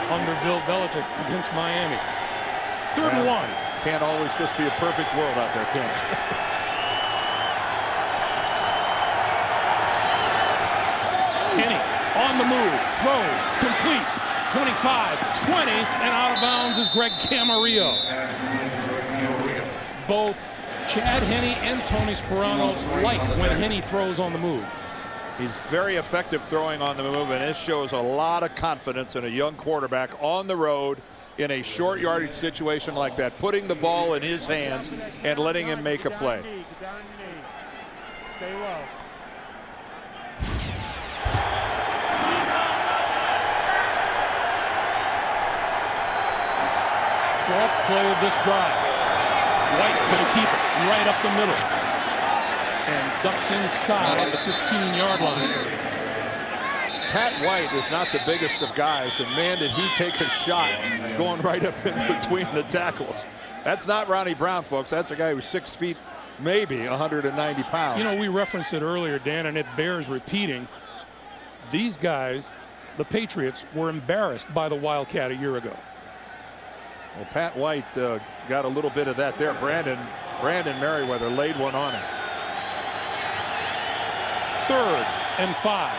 [SPEAKER 4] under Bill Belichick against Miami? 3rd and 1.
[SPEAKER 5] Can't always just be a perfect world out there, can it?
[SPEAKER 4] Kenny on the move, throws, complete, 25, 20, and out of bounds is Greg Camarillo. Both Chad Henne and Tony Sperano like when Henne throws on the move.
[SPEAKER 5] He's very effective throwing on the move, and this shows a lot of confidence in a young quarterback on the road in a short yardage situation like that, putting the ball in his hands and letting him make a play.
[SPEAKER 7] Stay low.
[SPEAKER 4] 12th play of this drive. White going to keep it right up the middle. And ducks inside the 15-yard line.
[SPEAKER 5] Pat White is not the biggest of guys, and man, did he take a shot going right up in between the tackles. That's not Ronnie Brown, folks. That's a guy who's 6 feet, maybe 190 pounds.
[SPEAKER 4] You know, we referenced it earlier, Dan, and it bears repeating. These guys, the Patriots, were embarrassed by the Wildcat a year ago.
[SPEAKER 5] Well, Pat White got a little bit of that there. Brandon Merriweather laid one on him.
[SPEAKER 4] 3rd and 5.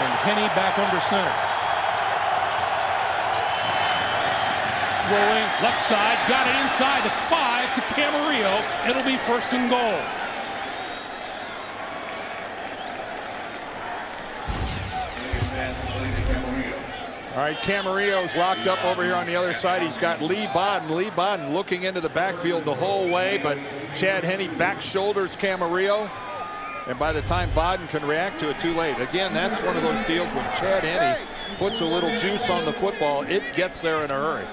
[SPEAKER 4] And Henne back under center. Rolling left side, got it inside the 5 to Camarillo. It'll be 1st and goal.
[SPEAKER 5] All right, Camarillo's locked up over here on the other side. He's got Lee Bodden. Lee Bodden looking into the backfield the whole way, but Chad Henne back shoulders Camarillo. And by the time Bodden can react to it, too late. Again, that's one of those deals when Chad Henne puts a little juice on the football, it gets there in a hurry.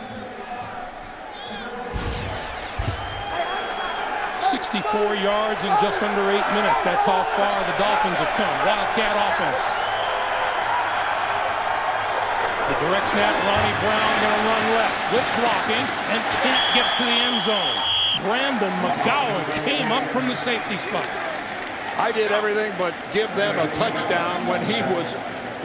[SPEAKER 4] 64 yards in just under 8 minutes. That's how far the Dolphins have come. Wildcat offense. The direct snap, Ronnie Brown going to run left with blocking and can't get to the end zone. Brandon McGowan came up from the safety spot.
[SPEAKER 5] I did everything but give them a touchdown when he was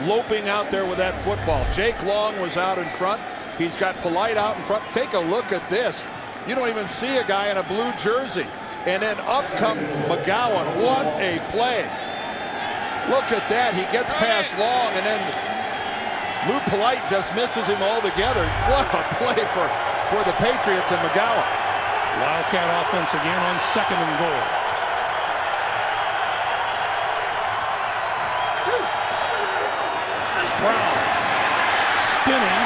[SPEAKER 5] loping out there with that football. Jake Long was out in front. He's got Polite out in front. Take a look at this. You don't even see a guy in a blue jersey. And then up comes McGowan. What a play. Look at that. He gets past Long, and then Lou Polite just misses him altogether. What a play for the Patriots and McGowan.
[SPEAKER 4] Wildcat offense again on 2nd and goal. Brown spinning,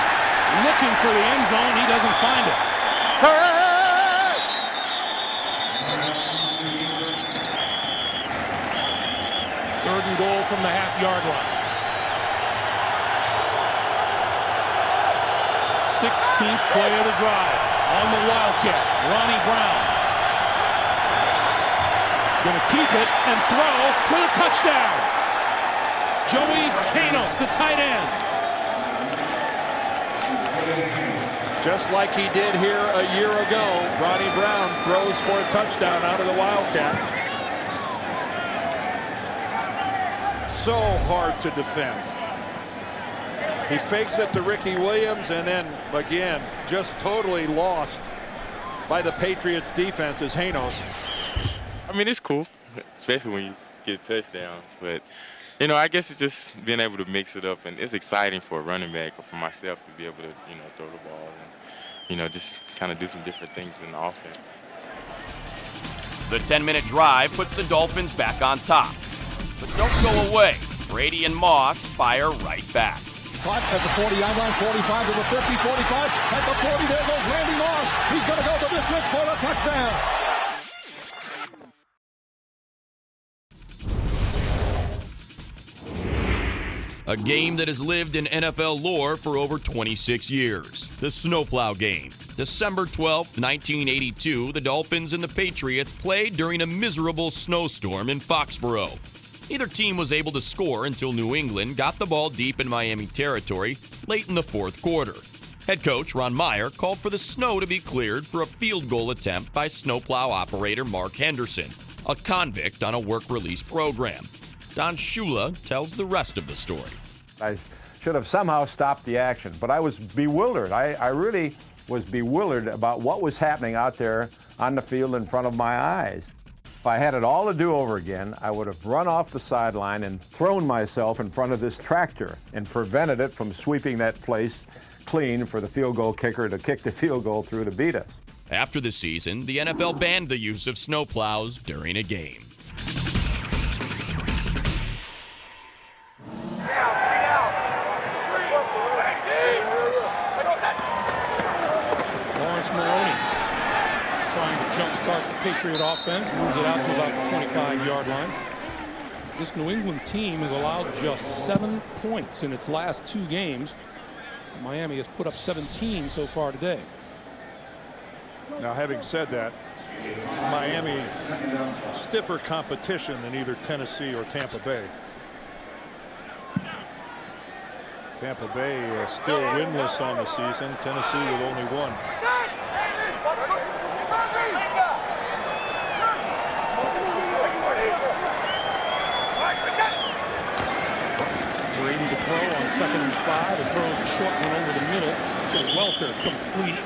[SPEAKER 4] looking for the end zone. He doesn't find it. 3rd and goal from the half-yard line. 16th play of the drive on the Wildcat. Ronnie Brown going to keep it and throw for the touchdown. Joey Canos, the tight end.
[SPEAKER 5] Just like he did here a year ago, Ronnie Brown throws for a touchdown out of the Wildcat. So hard to defend. He fakes it to Ricky Williams, and then again just totally lost by the Patriots defense is Janos.
[SPEAKER 13] I mean, it's cool, especially when you get touchdowns, but you know, I guess it's just being able to mix it up, and it's exciting for a running back or for myself to be able to, you know, throw the ball and, just kind of do some different things in the offense.
[SPEAKER 1] The 10-minute drive puts the Dolphins back on top. But don't go away. Brady and Moss fire right back.
[SPEAKER 8] Caught at the 40-yard line, 45 to the 50, 45. At the 40, there goes Randy Moss. He's going to go the distance for the touchdown.
[SPEAKER 1] A game that has lived in NFL lore for over 26 years. The Snowplow Game. December 12, 1982, the Dolphins and the Patriots played during a miserable snowstorm in Foxborough. Neither team was able to score until New England got the ball deep in Miami territory late in the fourth quarter. Head coach Ron Meyer called for the snow to be cleared for a field goal attempt by snowplow operator Mark Henderson, a convict on a work release program. Don Shula tells the rest of the story.
[SPEAKER 14] I should have somehow stopped the action, but I was bewildered. I really was bewildered about what was happening out there on the field in front of my eyes. If I had it all to do over again, I would have run off the sideline and thrown myself in front of this tractor and prevented it from sweeping that place clean for the field goal kicker to kick the field goal through to beat us.
[SPEAKER 1] After the season, the NFL banned the use of snowplows during a game.
[SPEAKER 4] Jumpstart the Patriot offense, moves it out to about the 25-yard line. This New England team has allowed just 7 points in its last 2 games. Miami has put up 17 so far today.
[SPEAKER 5] Now, having said that, Miami stiffer competition than either Tennessee or Tampa Bay. Tampa Bay still winless on the season. Tennessee with only 1.
[SPEAKER 4] Brady to throw on 2nd and 5. It throws the short one over the middle to Welker, complete.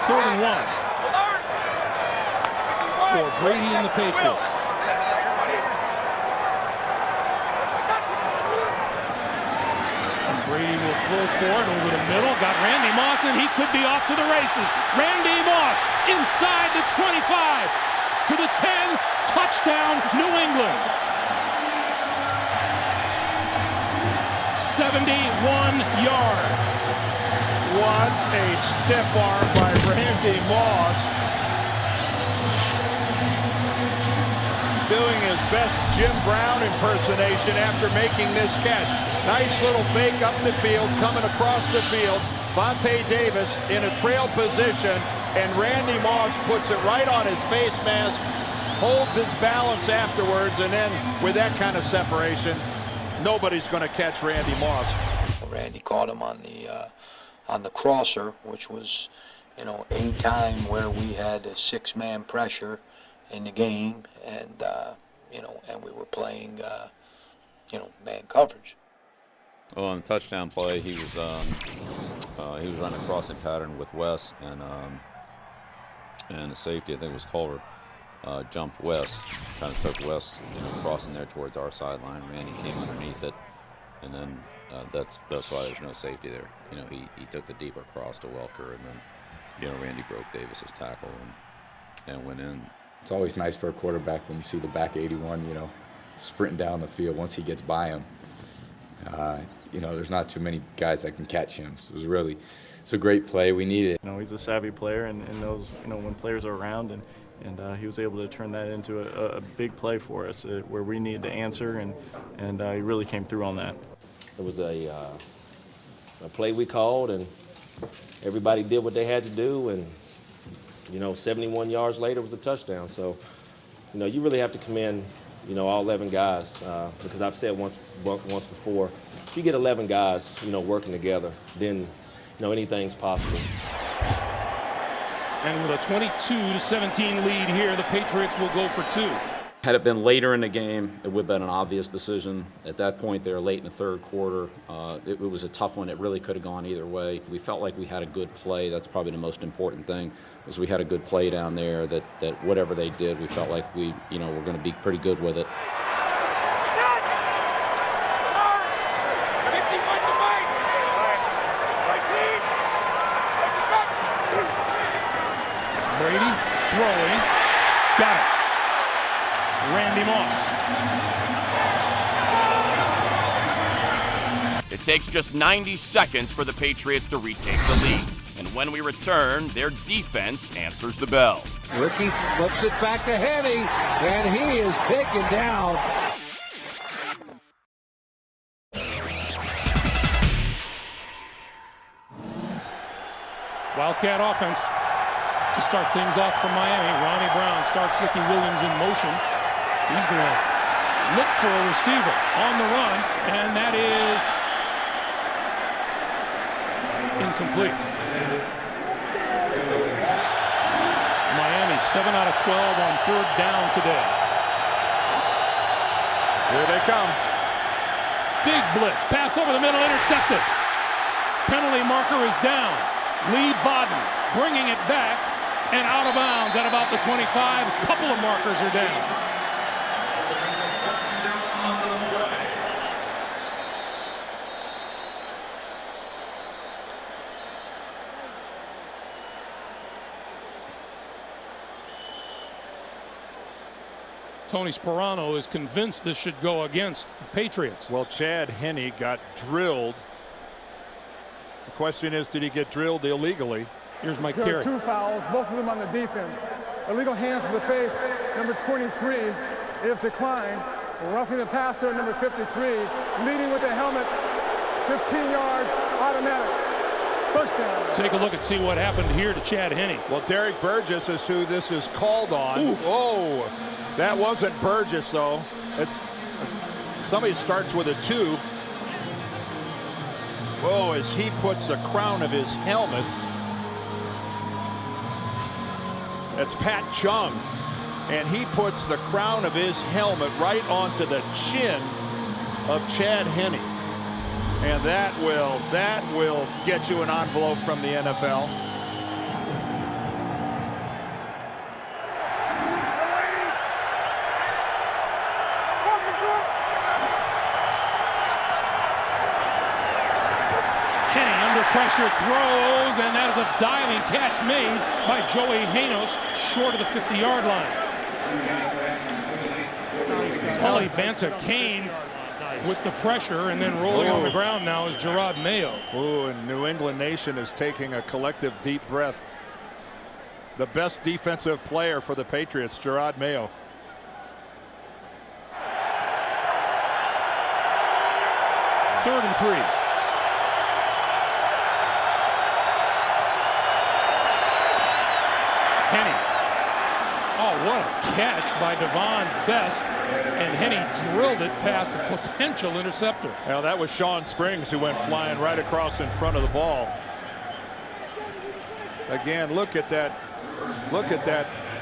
[SPEAKER 4] 3rd and 1 for Brady and the Patriots. And Brady will throw for it over the middle. Got Randy Moss, and he could be off to the races. Randy Moss inside the 25 to the 10. Touchdown, New England. 71 yards.
[SPEAKER 5] What a stiff arm by Randy Moss. Doing his best Jim Brown impersonation after making this catch. Nice little fake up the field, coming across the field. Vontae Davis in a trail position, and Randy Moss puts it right on his face mask, holds his balance afterwards, and then with that kind of separation, nobody's going to catch Randy Moss.
[SPEAKER 15] Randy caught him on the crosser, which was, a time where we had a 6-man pressure in the game, and and we were playing, man coverage.
[SPEAKER 3] Well, on the touchdown play, he was running a crossing pattern with Wes, and the safety, I think it was Culver, jumped Wes, kind of took Wes, crossing there towards our sideline. Randy came underneath it, and then that's why there's no safety there. He took the deeper cross to Welker, and then, Randy broke Davis's tackle and went in.
[SPEAKER 12] It's always nice for a quarterback when you see the back 81, sprinting down the field once he gets by him. There's not too many guys that can catch him. So it's a great play. We need it.
[SPEAKER 16] He's a savvy player and knows, when players are around, and he was able to turn that into a big play for us where we needed to answer, and he really came through on that.
[SPEAKER 17] It was a play we called, and everybody did what they had to do, and 71 yards later was a touchdown. So, you really have to commend, all 11 guys, because I've said once before, if you get 11 guys, working together, then, anything's possible.
[SPEAKER 4] And with a 22-17 lead here, the Patriots will go for 2.
[SPEAKER 3] Had it been later in the game, it would have been an obvious decision. At that point, they were late in the 3rd quarter. It was a tough one. It really could have gone either way. We felt like we had a good play. That's probably the most important thing, was we had a good play down there that whatever they did, we felt like we, were going to be pretty good with it.
[SPEAKER 4] Brady throwing. Got it. Randy Moss.
[SPEAKER 1] It takes just 90 seconds for the Patriots to retake the lead. And when we return, their defense answers the bell.
[SPEAKER 18] Ricky flips it back to Henny, and he is taken down.
[SPEAKER 4] Wildcat offense to start things off for Miami. Ronnie Brown starts Ricky Williams in motion. He's going to look for a receiver on the run, and that is incomplete. Miami 7 out of 12 on third down today.
[SPEAKER 5] Here they come.
[SPEAKER 4] Big blitz, pass over the middle, intercepted. Penalty marker is down. Lee Bodden bringing it back and out of bounds at about the 25. A couple of markers are down. Tony Sperano is convinced this should go against the Patriots.
[SPEAKER 5] Well, Chad Henne got drilled. The question is, did he get drilled illegally?
[SPEAKER 4] Here's Mike
[SPEAKER 7] There
[SPEAKER 4] Carey.
[SPEAKER 7] are 2 fouls, both of them on the defense. Illegal hands to the face, number 23, if declined. Roughing the passer, number 53, leading with the helmet, 15 yards, automatic. First down.
[SPEAKER 4] Take a look and see what happened here to Chad Henne.
[SPEAKER 5] Well, Derek Burgess is who this is called on. Oof. Oh, that wasn't Burgess, though. It's somebody starts with a 2. Oh, as he puts the crown of his helmet. That's Pat Chung. And he puts the crown of his helmet right onto the chin of Chad Henne. And that will get you an envelope from the NFL.
[SPEAKER 4] Pressure throws, and that is a diving catch made by Joey Janos short of the 50-yard line. Tully Banta came with the pressure, and then rolling on the ground now is Gerard Mayo.
[SPEAKER 5] Oh, and New England Nation is taking a collective deep breath. The best defensive player for the Patriots, Gerard Mayo.
[SPEAKER 4] Third and 3. Henne. Oh, what a catch by Devon Best, and Henne drilled it past a potential interceptor.
[SPEAKER 5] Well, that was Sean Springs who went flying right across in front of the ball. Again, look at that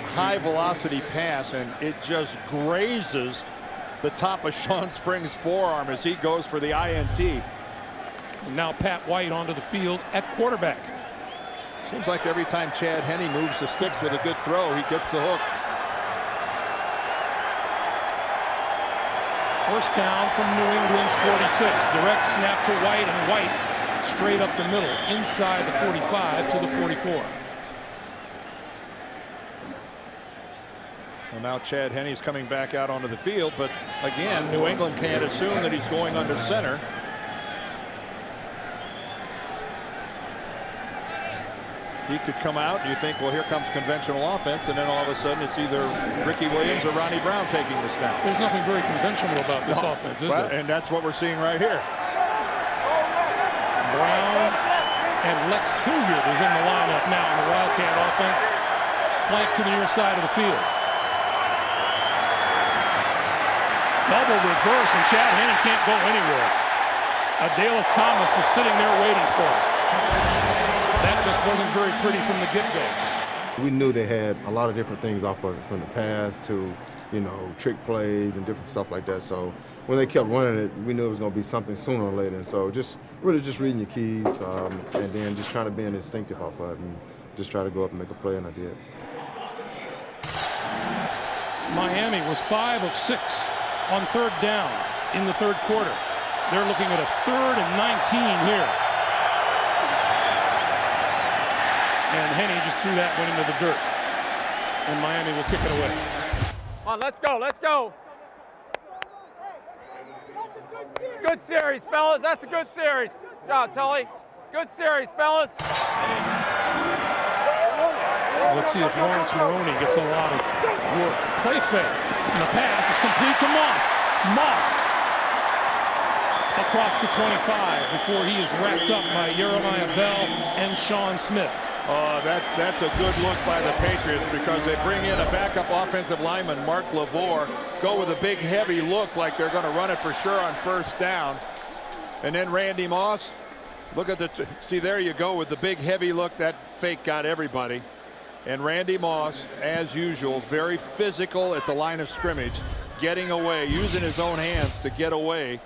[SPEAKER 5] high velocity pass, and it just grazes the top of Sean Springs' forearm as he goes for the INT.
[SPEAKER 4] And now Pat White onto the field at quarterback.
[SPEAKER 5] Seems like every time Chad Henne moves the sticks with a good throw, he gets the hook.
[SPEAKER 4] First down from New England's 46. Direct snap to White, and White straight up the middle, inside the 45 to the 44.
[SPEAKER 5] Well, now Chad Henne is coming back out onto the field, but again, New England can't assume that he's going under center. He could come out and you think, well, here comes conventional offense, and then all of a sudden it's either Ricky Williams or Ronnie Brown taking the snap.
[SPEAKER 4] There's nothing very conventional about this offense, is there?
[SPEAKER 5] And that's what we're seeing right here.
[SPEAKER 4] Brown and Lex Hilliard is in the lineup now in the Wildcat offense. Flank to the near side of the field. Double reverse, and Chad Henne can't go anywhere. Adalis Thomas was sitting there waiting for him. That just wasn't very pretty from the get-go.
[SPEAKER 6] We knew they had a lot of different things off of it, from the pass to, you know, trick plays and different stuff like that. So when they kept running it, we knew it was going to be something sooner or later. And so just reading your keys and then just trying to be instinctive off of it and just try to go up and make a play, and I did.
[SPEAKER 4] Miami was 5 of 6 on third down in the third quarter. They're looking at a 3rd and 19 here. And Henne just threw that one into the dirt. And Miami will kick it away.
[SPEAKER 19] Come on, let's go, let's go. Good series, fellas. That's a good series. Good job, Tully. Good series, fellas.
[SPEAKER 4] Let's see if Lawrence Maroney gets a lot of work. Play fake. And the pass is complete to Moss. Moss across the 25 before he is wrapped up by Jeremiah Bell and Sean Smith.
[SPEAKER 5] That's a good look by the Patriots because they bring in a backup offensive lineman, Mark LaVore, go with a big heavy look like they're going to run it for sure on first down. And then Randy Moss, look at see, there you go with the big heavy look. That fake got everybody. And Randy Moss, as usual, very physical at the line of scrimmage, getting away, using his own hands to get away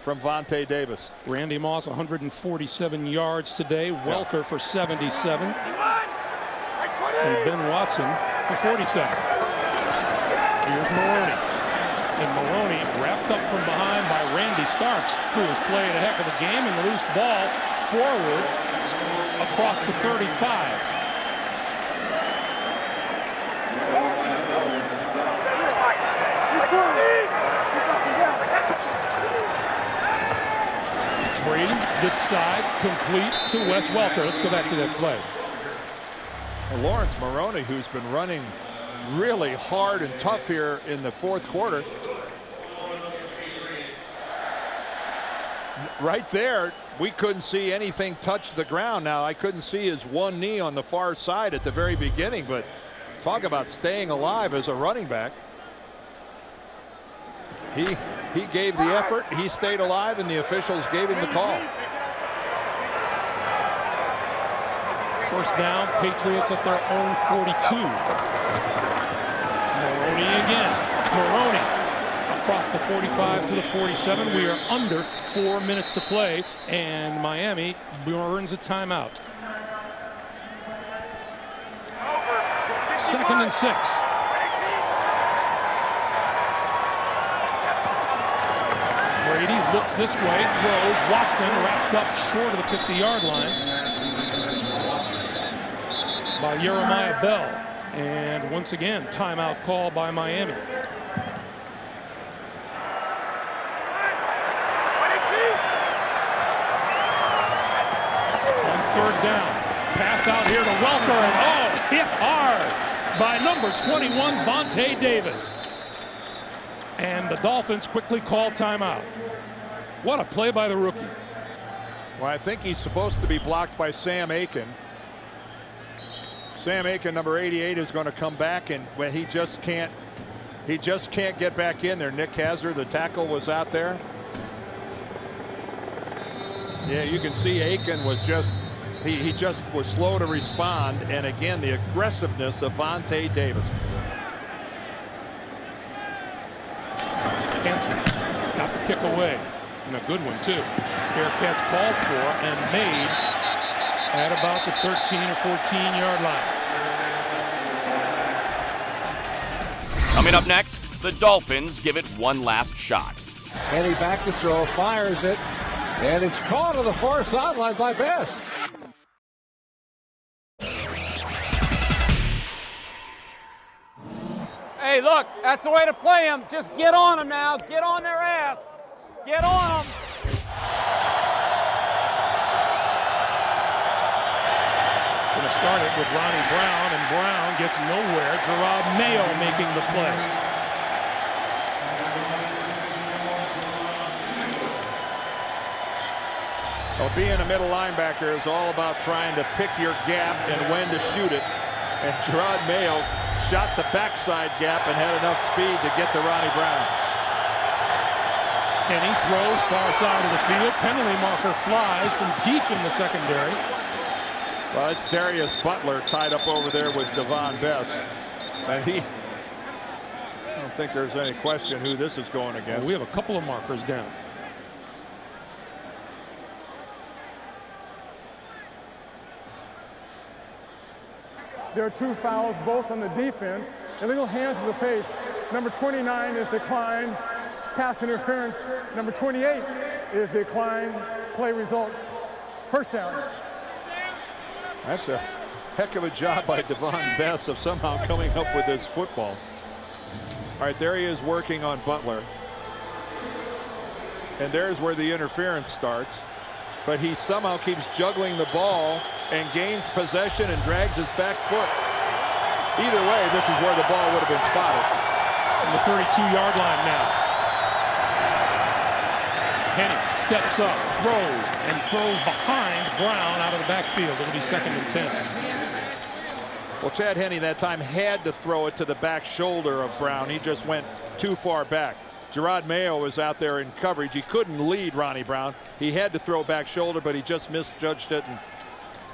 [SPEAKER 5] from Vontae Davis.
[SPEAKER 4] Randy Moss 147 yards today. Welker for 77. And Ben Watson for 47. Here's Maroney. And Maroney wrapped up from behind by Randy Starks, who has played a heck of a game, and the loose ball forward across the 35. Brady, this side, complete to Wes Welker. Let's go back to that play.
[SPEAKER 5] Lawrence Maroney, who's been running really hard and tough here in the fourth quarter. Right there, we couldn't see anything touch the ground. Now, I couldn't see his one knee on the far side at the very beginning, but talk about staying alive as a running back. He gave the effort, he stayed alive, and the officials gave him the call.
[SPEAKER 4] First down, Patriots at their own 42. Maroney again. Maroney across the 45 to the 47. We are under 4 minutes to play, and Miami burns a timeout. 2nd and 6. Brady looks this way, throws. Watson wrapped up short of the 50-yard line by Jeremiah Bell. And once again, timeout call by Miami. On 3rd down, pass out here to Welker, and hit hard by number 21, Vontae Davis. And the Dolphins quickly call timeout. What a play by the rookie.
[SPEAKER 5] Well, I think he's supposed to be blocked by Sam Aiken. Sam Aiken, number 88, is going to come back, and when he just can't get back in there. Nick Hazard, the tackle, was out there. Yeah, you can see Aiken was he just was slow to respond, and again the aggressiveness of Vontae Davis.
[SPEAKER 4] Hansen got the kick away, and a good one too. Fair catch called for and made at about the 13 or 14-yard line.
[SPEAKER 1] Coming up next, the Dolphins give it one last shot.
[SPEAKER 18] And he back to throw, fires it, and it's caught on the far sideline by Best.
[SPEAKER 19] Hey, look, that's the way to play them. Just get on them now. Get on their ass. Get on them.
[SPEAKER 4] Going to start it with Ronnie Brown, and Brown gets nowhere. Gerard Mayo making the play.
[SPEAKER 5] Well, being a middle linebacker is all about trying to pick your gap and when to shoot it. And Gerard Mayo shot the backside gap and had enough speed to get to Ronnie Brown.
[SPEAKER 4] And he throws far side of the field. Penalty marker flies from deep in the secondary.
[SPEAKER 5] Well, it's Darius Butler tied up over there with Devon Best. And I don't think there's any question who this is going against.
[SPEAKER 4] Well, we have a couple of markers down.
[SPEAKER 7] There are 2 fouls, both on the defense. Illegal hands to the face. Number 29 is declined. Pass interference. Number 28 is declined. Play results. First down.
[SPEAKER 5] That's a heck of a job by Devon Best of somehow coming up with this football. All right, there he is working on Butler. And there's where the interference starts. But he somehow keeps juggling the ball and gains possession and drags his back foot. Either way, this is where the ball would have been spotted.
[SPEAKER 4] On the 32-yard line now. Henne steps up, throws behind Brown out of the backfield. It'll be 2nd and 10.
[SPEAKER 5] Well, Chad Henne that time had to throw it to the back shoulder of Brown. He just went too far back. Gerard Mayo was out there in coverage. He couldn't lead Ronnie Brown. He had to throw back shoulder, but he just misjudged it and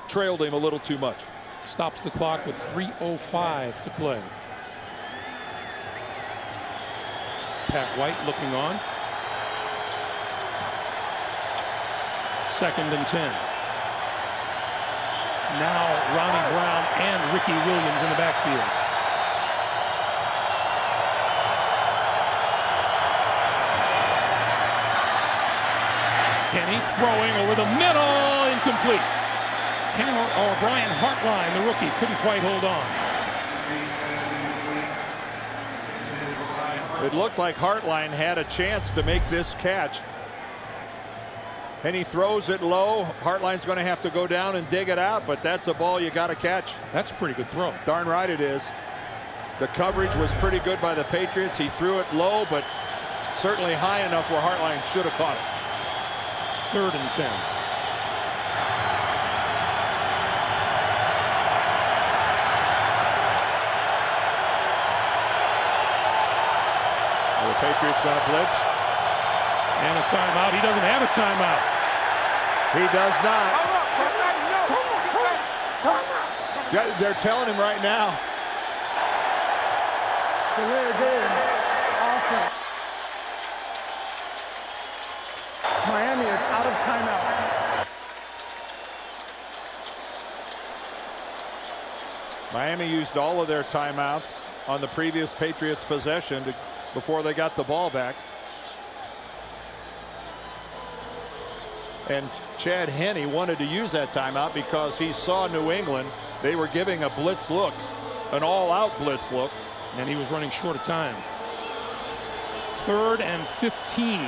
[SPEAKER 5] trailed him a little too much.
[SPEAKER 4] Stops the clock with 3:05 to play. Pat White looking on. 2nd and 10. Now Ronnie Brown and Ricky Williams in the backfield. Henne throwing over the middle, incomplete. Brian Hartline, the rookie, couldn't quite hold on.
[SPEAKER 5] It looked like Hartline had a chance to make this catch. Henne throws it low. Hartline's going to have to go down and dig it out, but that's a ball you got to catch.
[SPEAKER 4] That's a pretty good throw.
[SPEAKER 5] Darn right it is. The coverage was pretty good by the Patriots. He threw it low, but certainly high enough where Hartline should have caught it.
[SPEAKER 4] 3rd and 10.
[SPEAKER 5] The Patriots going to blitz.
[SPEAKER 4] And a timeout. He doesn't have a timeout.
[SPEAKER 5] He does not. They're telling him right now.
[SPEAKER 7] Delay game. Offense. Miami is out of timeouts.
[SPEAKER 5] Miami used all of their timeouts on the previous Patriots possession before they got the ball back. And Chad Henne wanted to use that timeout because he saw New England. They were giving a blitz look, an all-out blitz look.
[SPEAKER 4] And he was running short of time. 3rd and 15.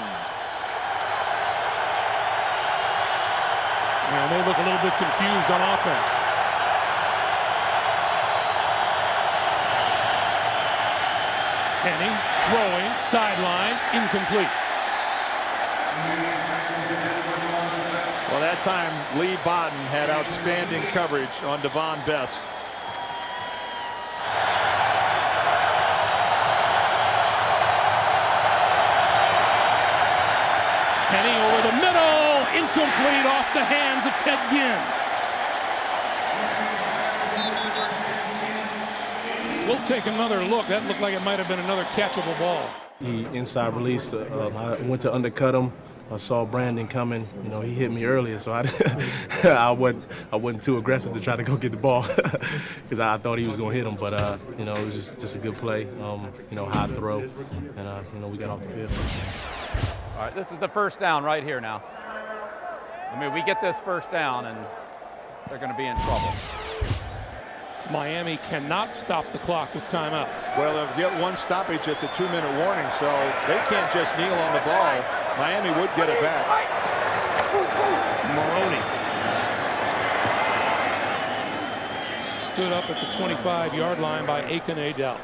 [SPEAKER 4] And they look a little bit confused on offense. Henne throwing, sideline, incomplete.
[SPEAKER 5] Well, that time Lee Bodden had outstanding coverage on Devon Bess.
[SPEAKER 4] Henne over the middle, incomplete, off the hands of Ted Ginn. We'll take another look. That looked like it might have been another catchable ball.
[SPEAKER 20] He inside released. I went to undercut him. I saw Brandon coming. You know, he hit me earlier, so I wasn't too aggressive to try to go get the ball because I thought he was going to hit him. But you know, it was just a good play. You know, high throw, and you know, we got off the field.
[SPEAKER 19] All right, this is the first down right here now. I mean, we get this first down, and they're going to be in trouble.
[SPEAKER 4] Miami cannot stop the clock with timeouts.
[SPEAKER 5] Well, they'll get one stoppage at the 2-minute warning, so they can't just kneel on the ball. Miami would get it back.
[SPEAKER 4] Maroney stood up at the 25-yard line by Aiken Adel.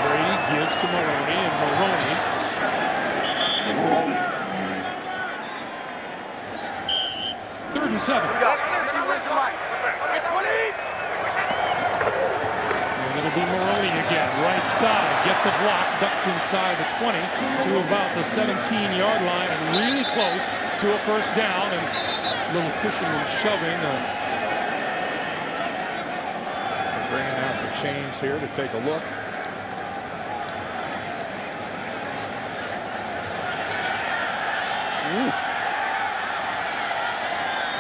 [SPEAKER 4] Brady gives to Maroney, and Maroney third and 7. And it'll be Maroney again, right side, gets a block, ducks inside the 20 to about the 17-yard line, and really close to a first down, and a little pushing and shoving.
[SPEAKER 5] They're bringing out the chains here to take a look.
[SPEAKER 4] Ooh.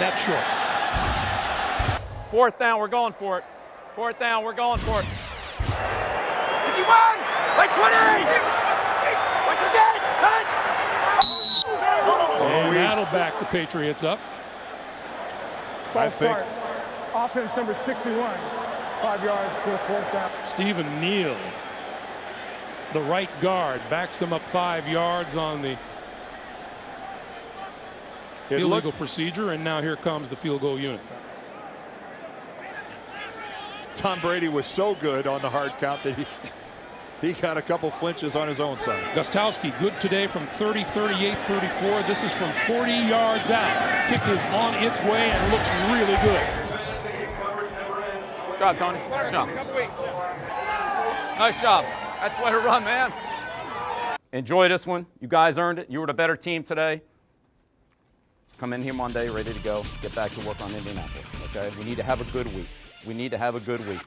[SPEAKER 4] That's short.
[SPEAKER 19] 4th down, we're going for it. 4th down, we're going for it.
[SPEAKER 10] 51! Like 28! Like again!
[SPEAKER 4] And that'll back the Patriots up.
[SPEAKER 7] Ball start. Offense number 61. 5 yards to 4th down.
[SPEAKER 4] Stephen Neal, the right guard, backs them up 5 yards on the illegal procedure, and now here comes the field goal unit.
[SPEAKER 5] Tom Brady was so good on the hard count that he got a couple flinches on his own side.
[SPEAKER 4] Gostowski good today from 30, 38, 34. This is from 40 yards out. Kick is on its way and looks really good.
[SPEAKER 19] Good job, Tony. Good job. Nice job. That's the way to run, man. Enjoy this one. You guys earned it. You were the better team today. Come in here Monday ready to go. Get back to work on Indianapolis, okay? We need to have a good week. We need to have a good week.